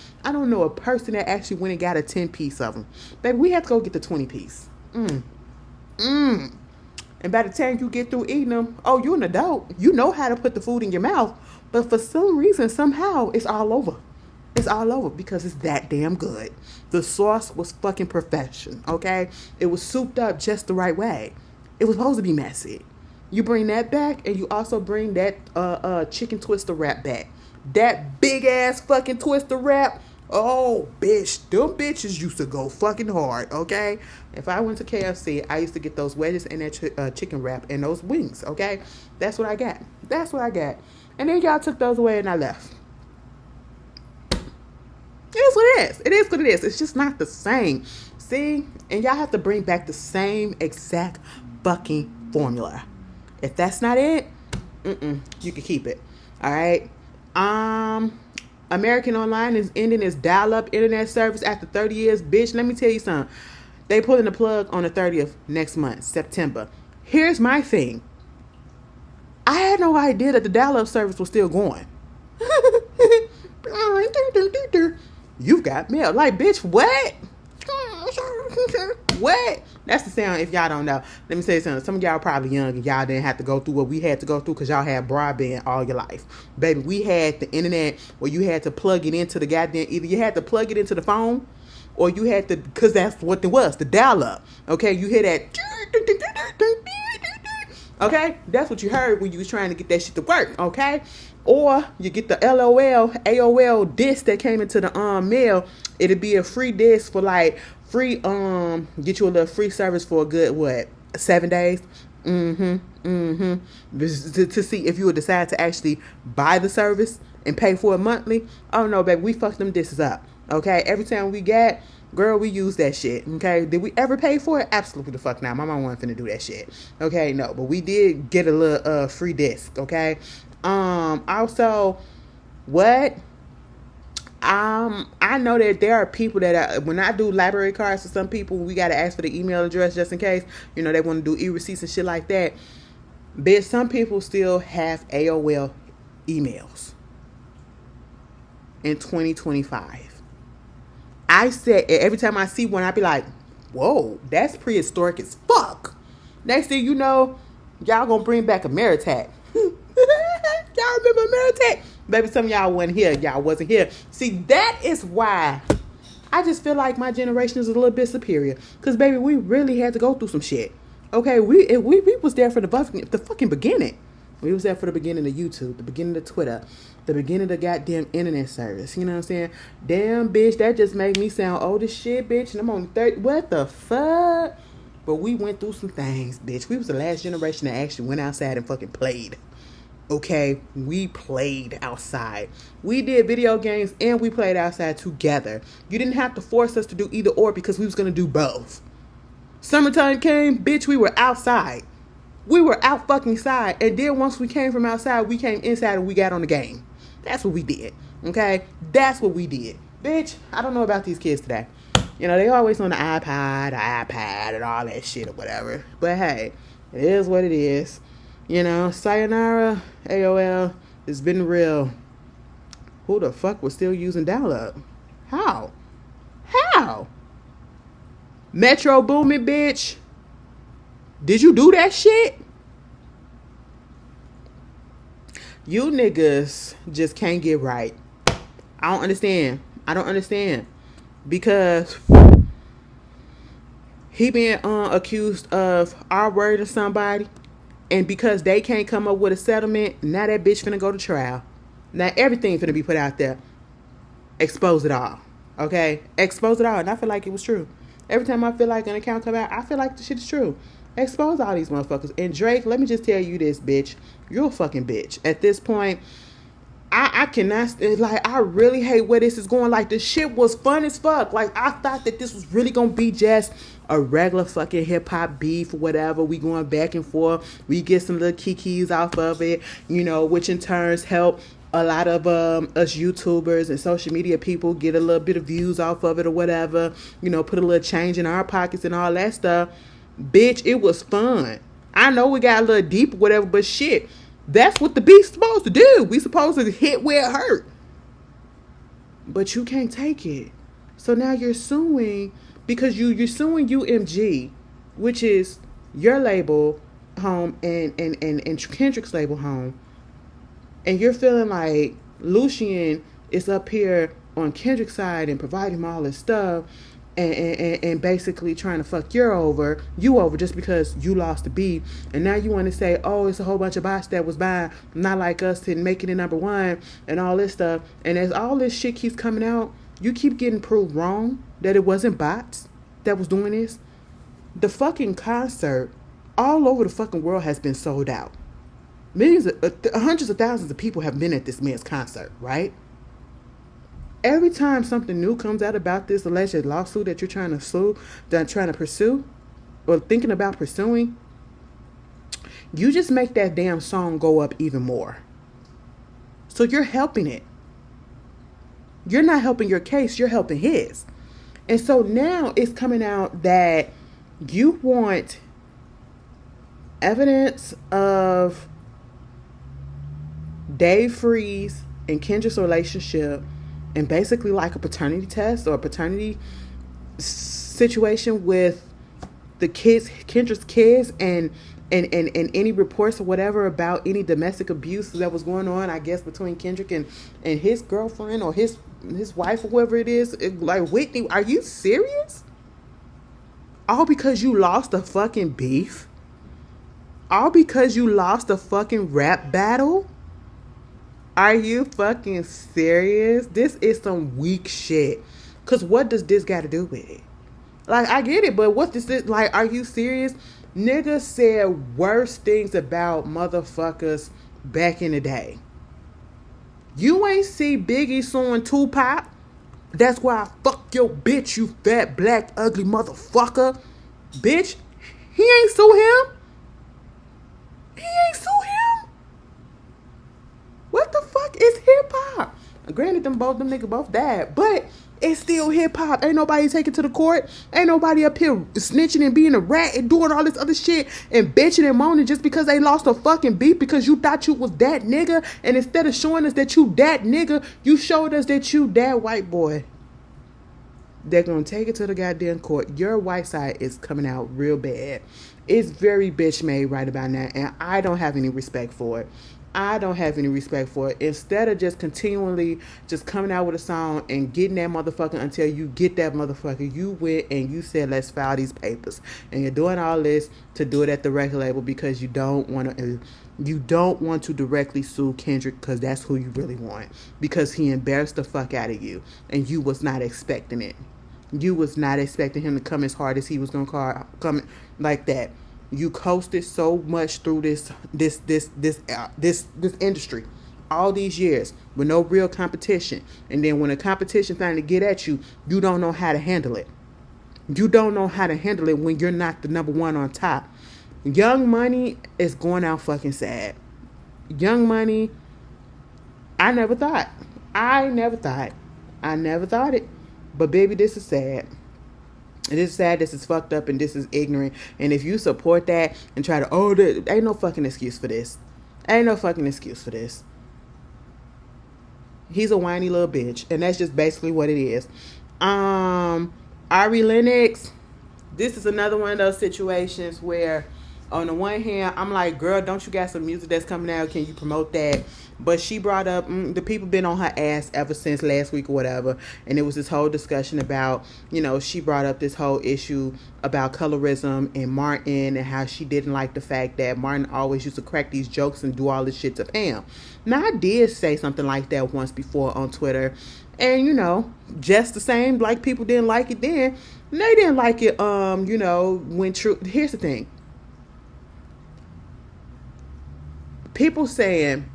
know a person that actually went and got a 10 piece of them. Baby, we have to go get the 20 piece. And by the time you get through eating them, oh, you're an adult. You know how to put the food in your mouth. But for some reason, somehow, it's all over. It's all over because it's that damn good. The sauce was fucking perfection, okay? It was souped up just the right way. It was supposed to be messy. You bring that back, and you also bring that chicken twister wrap back. That big ass fucking twister wrap. Oh, bitch. Them bitches used to go fucking hard, okay? If I went to KFC, I used to get those wedges and that chicken wrap and those wings, okay? That's what I got. And then y'all took those away and I left. It is what it is. It's just not the same. See? And y'all have to bring back the same exact fucking formula. If that's not it, you can keep it. All right? American Online is ending its dial-up internet service after 30 years. Bitch, let me tell you something. They pulling the plug on the 30th next month, September. Here's my thing. I had no idea that the dial-up service was still going. You've got mail. Like, bitch, what? What? That's the sound if y'all don't know. Let me say something. Some of y'all probably young and y'all didn't have to go through what we had to go through because y'all had broadband all your life. Baby, we had the internet where you had to plug it into the goddamn, either you had to plug it into the phone or you had to, because that's what it was, the dial-up. Okay, you hear that. Okay, that's what you heard when you was trying to get that shit to work. Okay, or you get the LOL, AOL disc that came into the mail. It'd be a free disc for like free get you a little free service for a good 7 days. To see if you would decide to actually buy the service and pay for it monthly. Oh no, baby, we fucked them discs up. Okay, every time we got, girl, we use that shit. Okay, did we ever pay for it? Absolutely the fuck not. My mom wasn't finna do that shit. Okay, no, but we did get a little free disc. Okay, also, what? I know that there are people that when I do library cards for some people, we gotta ask for the email address just in case, you know, they want to do e-receipts and shit like that. But some people still have AOL emails in 2025. I said every time I see one, I be like, whoa, that's prehistoric as fuck. Next thing you know, y'all gonna bring back Ameritech. Y'all remember Ameritech? Baby, some of y'all wasn't here. Y'all wasn't here. See, that is why I just feel like my generation is a little bit superior. Because, baby, we really had to go through some shit. Okay, we was there for the fucking beginning. We was there for the beginning of YouTube, the beginning of Twitter, the beginning of the goddamn internet service. You know what I'm saying? Damn, bitch, that just made me sound old as shit, bitch. And I'm only 30. What the fuck? But we went through some things, bitch. We was the last generation that actually went outside and fucking played. Okay, we played outside. We did video games and we played outside together. You didn't have to force us to do either or because we was going to do both. Summertime came, bitch, we were outside. We were out fucking side. And then once we came from outside, we came inside and we got on the game. That's what we did. Okay, that's what we did. Bitch, I don't know about these kids today. You know, they always on the iPad, and all that shit or whatever. But hey, it is what it is. You know, sayonara, AOL, it's been real. Who the fuck was still using dial-up? How? How? Metro Boomin, bitch. Did you do that shit? You niggas just can't get right. I don't understand. Because he being accused of R-wording somebody, and because they can't come up with a settlement, now that bitch finna go to trial. Now everything finna be put out there. Expose it all. Okay? Expose it all. And I feel like it was true. Every time I feel like an account come out, I feel like the shit is true. Expose all these motherfuckers. And Drake, let me just tell you this, bitch. You're a fucking bitch. At this point, I cannot, like, I really hate where this is going. Like, the shit was fun as fuck. Like, I thought that this was really gonna be just a regular fucking hip-hop beef or whatever. We going back and forth. We get some little kikis off of it, you know, which in turns help a lot of us YouTubers and social media people get a little bit of views off of it or whatever. You know, put a little change in our pockets and all that stuff. Bitch, it was fun. I know we got a little deep or whatever, but shit, that's what the beef's supposed to do. We supposed to hit where it hurt. But you can't take it. So now you're suing because you're suing UMG, which is your label home and Kendrick's label home. And you're feeling like Lucien is up here on Kendrick's side and providing him all this stuff and basically trying to fuck you over just because you lost the beat. And now you want to say, oh, it's a whole bunch of bots that was buying Not Like Us and making it number one and all this stuff. And as all this shit keeps coming out, you keep getting proved wrong that it wasn't bots that was doing this. The fucking concert all over the fucking world has been sold out. Hundreds of thousands of people have been at this man's concert, right? Every time something new comes out about this alleged lawsuit that you're trying to pursue, or thinking about pursuing, you just make that damn song go up even more. So you're helping it. You're not helping your case, you're helping his. And so now it's coming out that you want evidence of Dave Freeze and Kendra's relationship, and basically like a paternity test or a paternity situation with the kids, Kendra's kids, and any reports or whatever about any domestic abuse that was going on, I guess, between Kendrick and his girlfriend or his wife or whoever it is. Like, Whitney, are you serious? All because you lost a fucking beef? All because you lost a fucking rap battle? Are you fucking serious? This is some weak shit. Because what does this got to do with it? Like, I get it, but what this is, like, are you serious? Niggas said worse things about motherfuckers back in the day. You ain't see Biggie suing Tupac? That's why I fuck your bitch, you fat, black, ugly motherfucker. Bitch, he ain't sue him. He ain't sue him. What the fuck is hip hop? Granted, them niggas both died, but it's still hip hop. Ain't nobody taking to the court. Ain't nobody up here snitching and being a rat and doing all this other shit and bitching and moaning just because they lost a fucking beat because you thought you was that nigga, and instead of showing us that you that nigga, you showed us that you that white boy. They're gonna take it to the goddamn court. Your white side is coming out real bad. It's very bitch made right about now, and I don't have any respect for it. I don't have any respect for it. Instead of just continually just coming out with a song and getting that motherfucker until you get that motherfucker, you went and you said, let's file these papers. And you're doing all this to do it at the record label because you don't want to directly sue Kendrick because that's who you really want. Because he embarrassed the fuck out of you. And you was not expecting it. You was not expecting him to come as hard as he was going to come like that. You coasted so much through this industry all these years with no real competition, and then when a competition finally get at you, you don't know how to handle it. You don't know how to handle it when you're not the number one on top. Young Money is going out fucking sad. Young Money, I never thought it, but baby, this is sad. It is sad, this is fucked up, and this is ignorant. And if you support that and try to, there ain't no fucking excuse for this. Ain't no fucking excuse for this. He's a whiny little bitch, and that's just basically what it is. Ari Lennox, this is another one of those situations where, on the one hand, I'm like, girl, don't you got some music that's coming out? Can you promote that? But she brought up, the people been on her ass ever since last week or whatever. And it was this whole discussion about, she brought up this whole issue about colorism and Martin, and how she didn't like the fact that Martin always used to crack these jokes and do all this shit to Pam. Now, I did say something like that once before on Twitter. And, just the same, like people didn't like it then. They didn't like it, when true. Here's the thing. People saying,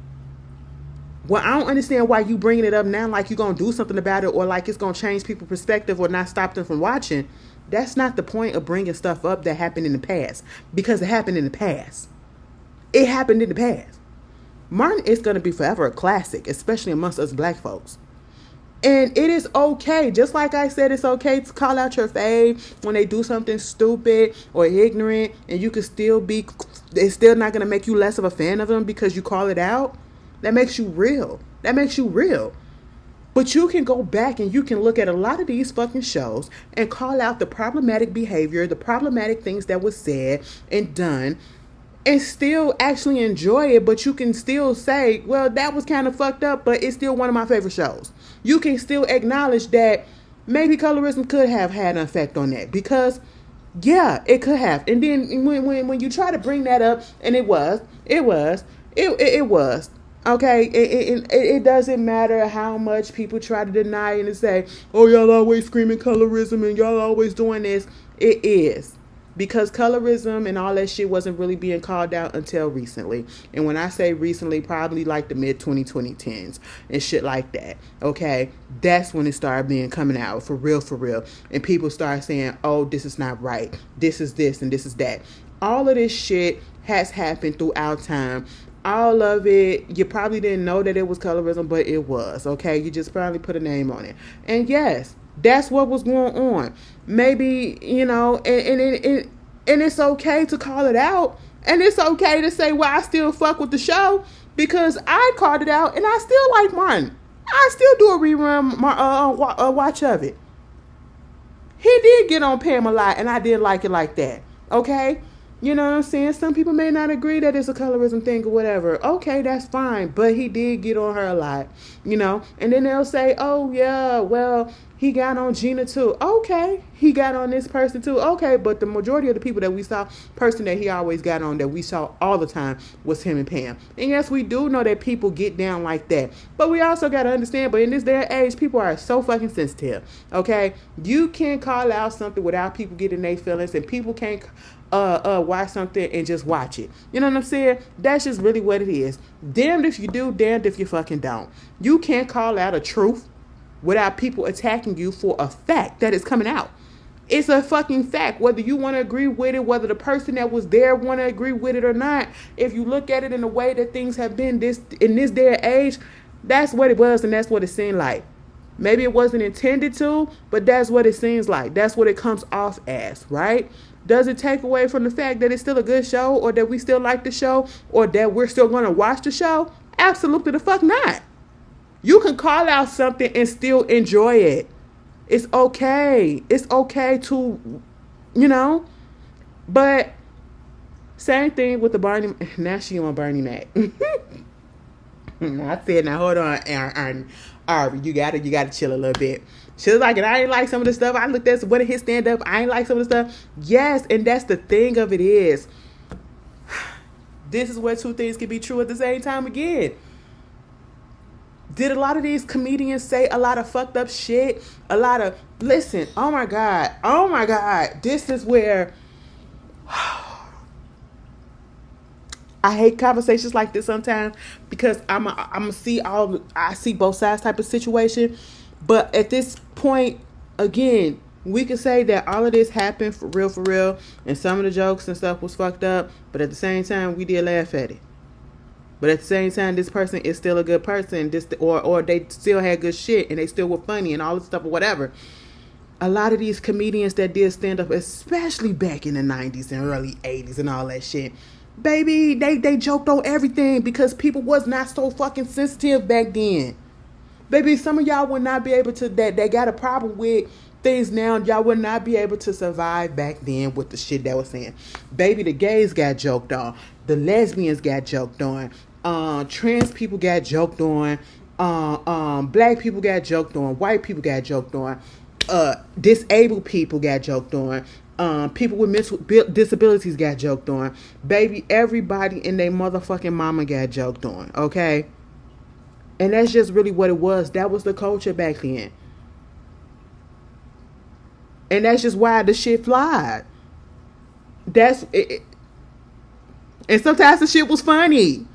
well, I don't understand why you bringing it up now like you're going to do something about it, or like it's going to change people's perspective or not stop them from watching. That's not the point of bringing stuff up that happened in the past, because it happened in the past. It happened in the past. Martin is going to be forever a classic, especially amongst us black folks. And it is okay. Just like I said, it's okay to call out your fave when they do something stupid or ignorant, and you can still be, it's still not going to make you less of a fan of them because you call it out. That makes you real. That makes you real. But you can go back and you can look at a lot of these fucking shows and call out the problematic behavior, the problematic things that was said and done, and still actually enjoy it. But you can still say, well, that was kind of fucked up, but it's still one of my favorite shows. You can still acknowledge that maybe colorism could have had an effect on that, because yeah, it could have. And then when you try to bring that up, and it was. Okay, it doesn't matter how much people try to deny it and say, oh, y'all always screaming colorism and y'all always doing this. It is. Because colorism and all that shit wasn't really being called out until recently. And when I say recently, probably like the mid-2010s and shit like that. Okay, that's when it started being coming out for real. And people start saying, oh, this is not right. This is this and this is that. All of this shit has happened throughout time. All of it, you probably didn't know that it was colorism, but it was, okay? You just probably put a name on it. And yes, that's what was going on. Maybe, and it's okay to call it out. And it's okay to say, well, I still fuck with the show because I called it out and I still like Martin. I still do a rerun watch of it. He did get on Pam a lot, and I did like it like that, okay? You know what I'm saying? Some people may not agree that it's a colorism thing or whatever. Okay, that's fine. But he did get on her a lot, And then they'll say, oh, yeah, well, he got on Gina too. Okay, he got on this person too. Okay, but the majority of the people that we saw, person that he always got on that we saw all the time was him and Pam. And yes, we do know that people get down like that. But we also got to understand, but in this day and age, people are so fucking sensitive, okay? You can't call out something without people getting their feelings, and people can't watch something and just watch it. You know what I'm saying? That's just really what it is. Damned if you do, damned if you fucking don't. You can't call out a truth without people attacking you for a fact that is coming out. It's a fucking fact, whether you want to agree with it, whether the person that was there want to agree with it or not. If you look at it in the way that things have been in this day and age, that's what it was, and that's what it seemed like. Maybe it wasn't intended to, but that's what it seems like. That's what it comes off as, right? Does it take away from the fact that it's still a good show, or that we still like the show, or that we're still going to watch the show? Absolutely the fuck not. You can call out something and still enjoy it. It's okay. It's okay to, But same thing with the Barney. Now she on Bernie Mac. I said, now hold on, Ari, you gotta chill a little bit. She was like, and I ain't like some of the stuff. I looked at one of his stand up. I ain't like some of the stuff. Yes, and that's the thing of it is, this is where two things can be true at the same time again. Did a lot of these comedians say a lot of fucked up shit? Listen, oh my God. This is where I hate conversations like this sometimes, because I see both sides type of situation. But at this point, again, we can say that all of this happened for real, and some of the jokes and stuff was fucked up, but at the same time, we did laugh at it. But at the same time, this person is still a good person, or they still had good shit, and they still were funny and all this stuff or whatever. A lot of these comedians that did stand up, especially back in the 90s and early 80s and all that shit, baby, they joked on everything because people was not so fucking sensitive back then. Baby, some of y'all would not be able to, that they got a problem with things now, y'all would not be able to survive back then with the shit that was saying. Baby, the gays got joked on. The lesbians got joked on. Trans people got joked on. Black people got joked on. White people got joked on. Disabled people got joked on. People with mental disabilities got joked on. Baby, everybody and their motherfucking mama got joked on. Okay? And that's just really what it was. That was the culture back then. And that's just why the shit flied. That's it. And sometimes the shit was funny.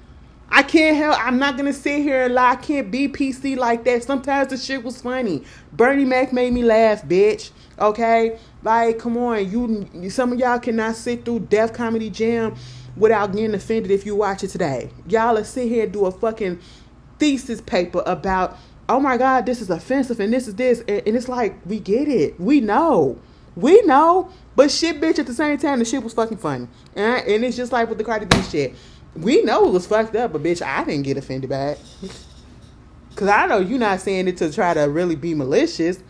I can't help. I'm not gonna sit here and lie. I can't be PC like that. Sometimes the shit was funny. Bernie Mac made me laugh, bitch. Okay, like come on, you. Some of y'all cannot sit through Def Comedy Jam without getting offended if you watch it today. Y'all will sit here and do a fucking thesis paper about, oh my God, this is offensive and this is this, and it's like, we get it, we know, but shit, bitch, at the same time, the shit was fucking funny, and it's just like with the Cardi B shit, we know it was fucked up, but bitch, I didn't get offended by it, cause I know you not saying it to try to really be malicious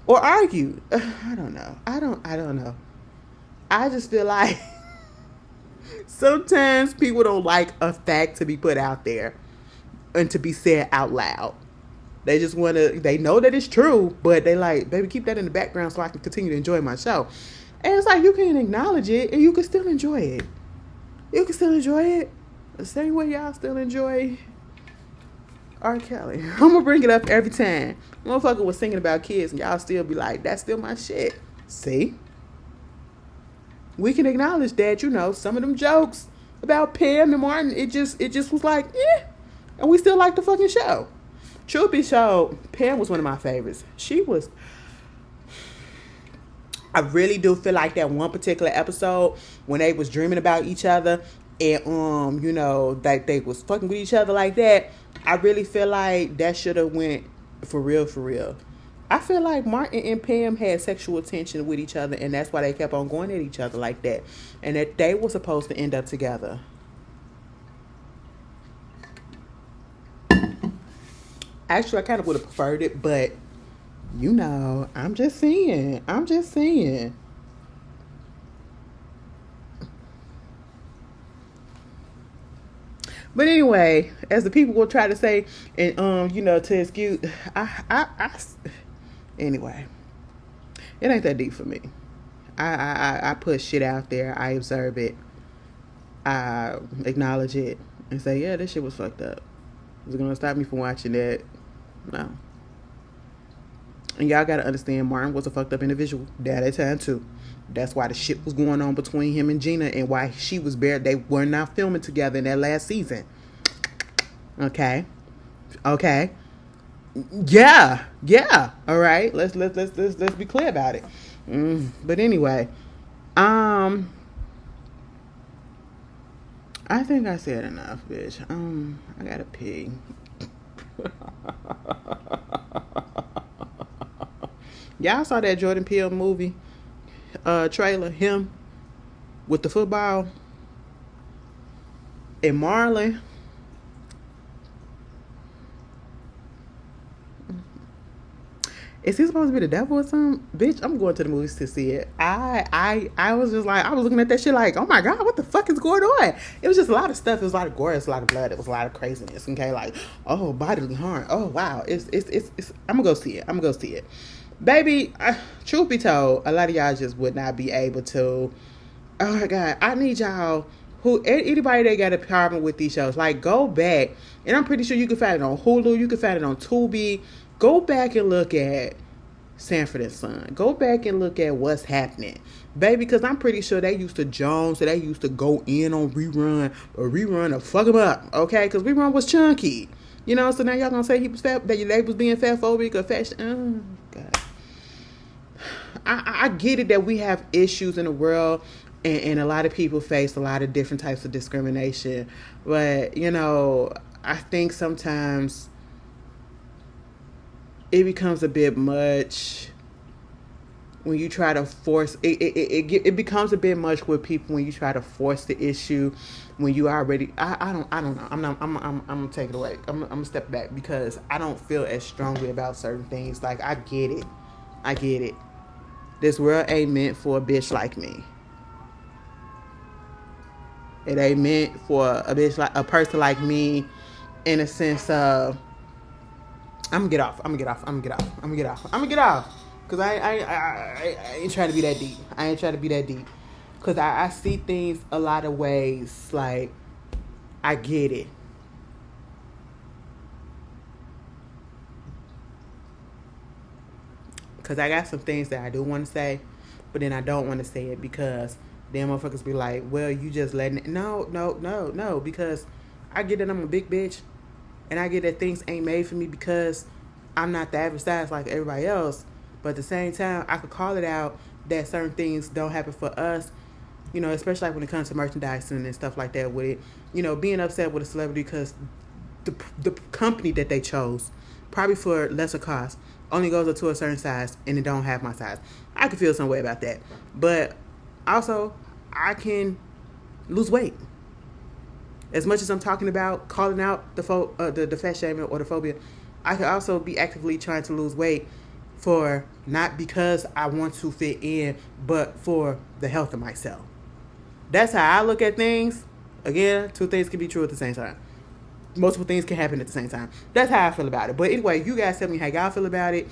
or argue. I don't know, I don't know. I just feel like sometimes people don't like a fact to be put out there and to be said out loud. They just want to, they know that it's true, but they like, baby, keep that in the background so I can continue to enjoy my show. And it's like, you can acknowledge it and you can still enjoy it. You can still enjoy it the same way y'all still enjoy R. Kelly. I'm going to bring it up every time. Motherfucker was singing about kids and y'all still be like, that's still my shit. See? We can acknowledge that, some of them jokes about Pam and Martin, it just was like, eh. And we still like the fucking show. Truth be told, Pam was one of my favorites. I really do feel like that one particular episode when they was dreaming about each other and that they was fucking with each other like that. I really feel like that should have went for real. I feel like Martin and Pam had sexual tension with each other, and that's why they kept on going at each other like that, and that they were supposed to end up together. Actually, I kind of would have preferred it, but I'm just saying. But anyway, as the people will try to say, and to excuse, anyway, it ain't that deep for me. I put shit out there. I observe it. I acknowledge it and say, yeah, this shit was fucked up. Is it gonna stop me from watching that? No. And y'all gotta understand, Martin was a fucked up individual at that time too. That's why the shit was going on between him and Gina, and why she was they were not filming together in that last season. Okay. Yeah. All right. Let's be clear about it. But anyway, I think I said enough, bitch. I gotta pee. Y'all saw that Jordan Peele movie trailer, him with the football and Marlon. Is he supposed to be the devil or something? Bitch, I'm going to the movies to see it. I was just like, I was looking at that shit like, oh my God, what the fuck is going on? It was just a lot of stuff. It was a lot of gore. It was a lot of blood. It was a lot of craziness. Okay, like, oh, bodily harm. Oh wow, it's. I'm gonna go see it. Baby, truth be told, a lot of y'all just would not be able to. Oh my God, I need y'all. Anybody that got a problem with these shows, like, go back, and I'm pretty sure you can find it on Hulu. You can find it on Tubi. Go back and look at Sanford and Son. Go back and look at what's happening, baby, because I'm pretty sure they used to Jones, so they used to go in on rerun to fuck him up, okay? Because rerun was chunky, so now y'all gonna say he was fat, that they was being fat phobic or fat. Oh God, I get it that we have issues in the world, and a lot of people face a lot of different types of discrimination, but I think sometimes it becomes a bit much when you try to force it becomes a bit much with people when you try to force the issue when you already I don't know. I'm gonna take it away. I'm gonna step back because I don't feel as strongly about certain things. Like I get it. This world ain't meant for a bitch like me. It ain't meant for a bitch like a person like me in a sense of I'm gonna get off. Cause I ain't trying to be that deep. Cause I see things a lot of ways. Like I get it. Cause I got some things that I do want to say, but then I don't want to say it because then motherfuckers be like, well, you just letting it. No. Because I get that I'm a big bitch, and I get that things ain't made for me because I'm not the average size like everybody else. But at the same time, I could call it out that certain things don't happen for us. You know, especially like when it comes to merchandising and stuff like that with it. You know, being upset with a celebrity because the company that they chose, probably for lesser cost, only goes up to a certain size and it don't have my size. I could feel some way about that. But also, I can lose weight. As much as I'm talking about calling out the fat shaming or the phobia, I could also be actively trying to lose weight for not because I want to fit in, but for the health of myself. That's how I look at things. Again, two things can be true at the same time. Multiple things can happen at the same time. That's how I feel about it. But anyway, you guys tell me how y'all feel about it.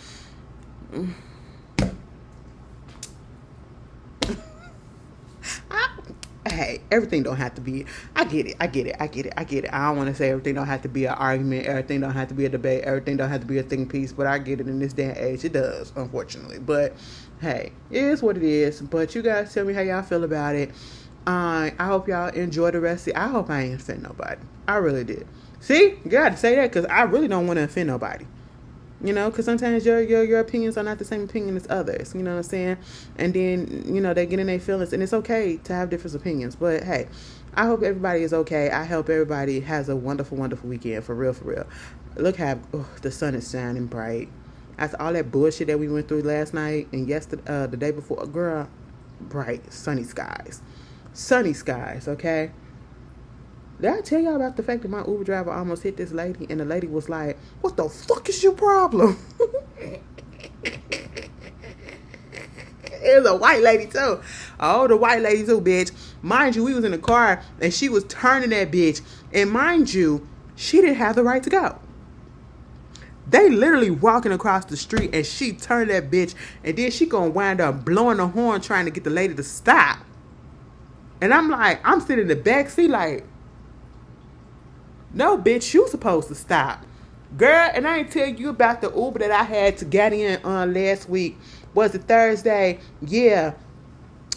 Hey, everything don't have to be. I get it. I don't want to say everything don't have to be an argument. Everything don't have to be a debate. Everything don't have to be a think piece. But I get it in this day and age. It does, unfortunately. But hey, it is what it is. But you guys tell me how y'all feel about it. I hope y'all enjoy the rest of it. I hope I ain't offend nobody. I really did. See, you got to say that because I really don't want to offend nobody. You know, because sometimes your opinions are not the same opinion as others. You know what I'm saying? And then, you know, they get in their feelings. And it's okay to have different opinions. But, hey, I hope everybody is okay. I hope everybody has a wonderful, wonderful weekend. For real, for real. Look how the sun is shining bright. After all that bullshit that we went through last night and yesterday, the day before, girl, bright, sunny skies. Sunny skies, okay? Did I tell y'all about the fact that my Uber driver almost hit this lady and the lady was like, what the fuck is your problem? It was a white lady too. Oh, the white lady too, bitch. Mind you, we was in the car and she was turning that bitch. And mind you, she didn't have the right to go. They literally walking across the street and she turned that bitch and then she gonna wind up blowing the horn trying to get the lady to stop. And I'm like, I'm sitting in the back seat like, no, bitch, you supposed to stop. Girl, and I ain't tell you about the Uber that I had to get in last week. Was it Thursday? Yeah.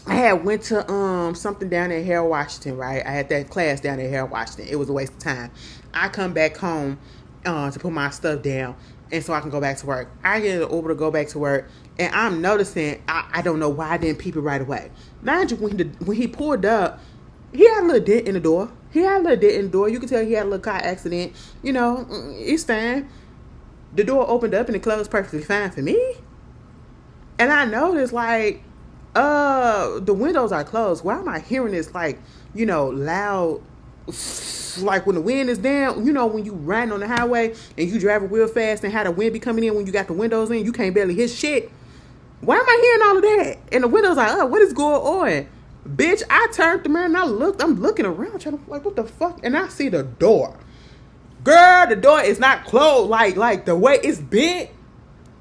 I had went to something down at Harold Washington, right? I had that class down at Harold Washington. It was a waste of time. I come back home to put my stuff down and so I can go back to work. I get an Uber to go back to work and I'm noticing, I don't know why I didn't peep it right away. Mind you, when he pulled up, he had a little dent in the door. You can tell he had a little car accident. You know, it's fine. The door opened up and it closed perfectly fine for me. And I noticed, like, the windows are closed. Why am I hearing this, like, you know, loud, like when the wind is down? You know, when you riding on the highway and you driving real fast and how the wind be coming in when you got the windows in, you can't barely hear shit. Why am I hearing all of that? And the windows are up. What is going on? Bitch, I turned the mirror and I looked. I'm looking around trying to, like, what the fuck? And I see the door. Girl, the door is not closed. Like the way it's bent,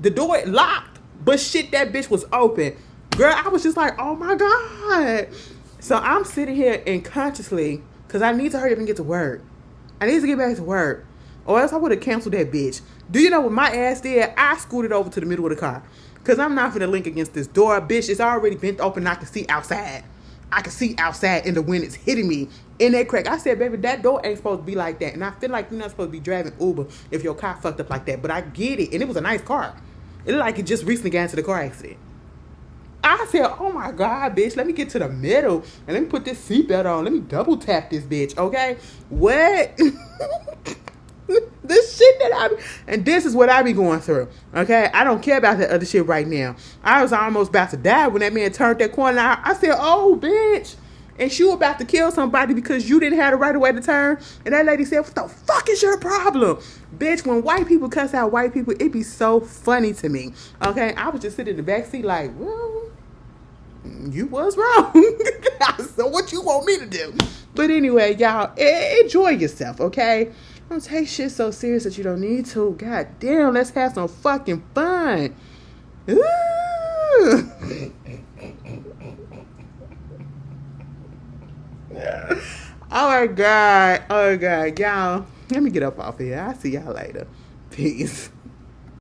the door locked. But shit, that bitch was open. Girl, I was just like, oh my God. So I'm sitting here and consciously, because I need to hurry up and get to work. I need to get back to work. Or else I would have canceled that bitch. Do you know what my ass did? I scooted over to the middle of the car. Because I'm not finna link against this door. Bitch, it's already bent open. I can see outside. And the wind is hitting me in that crack. I said, baby, that door ain't supposed to be like that. And I feel like you're not supposed to be driving Uber if your car fucked up like that. But I get it. And it was a nice car. It looked like it just recently got into the car accident. I said, oh my God, bitch, let me get to the middle and let me put this seatbelt on. Let me double tap this bitch, okay? What? This shit that And this is what I be going through. Okay, I don't care about that other shit right now. I was almost about to die when that man turned that corner. I said, "Oh, bitch." And you about to kill somebody because you didn't have the right of way to turn. And that lady said, "What the fuck is your problem?" Bitch, when white people cuss out white people, it be so funny to me. Okay, I was just sitting in the backseat like, well, you was wrong. So what you want me to do? But anyway, y'all, enjoy yourself, okay? Don't take shit so serious that you don't need to. God damn, let's have some fucking fun. Ooh. Oh my God, y'all. Let me get up off here. I'll see y'all later. Peace.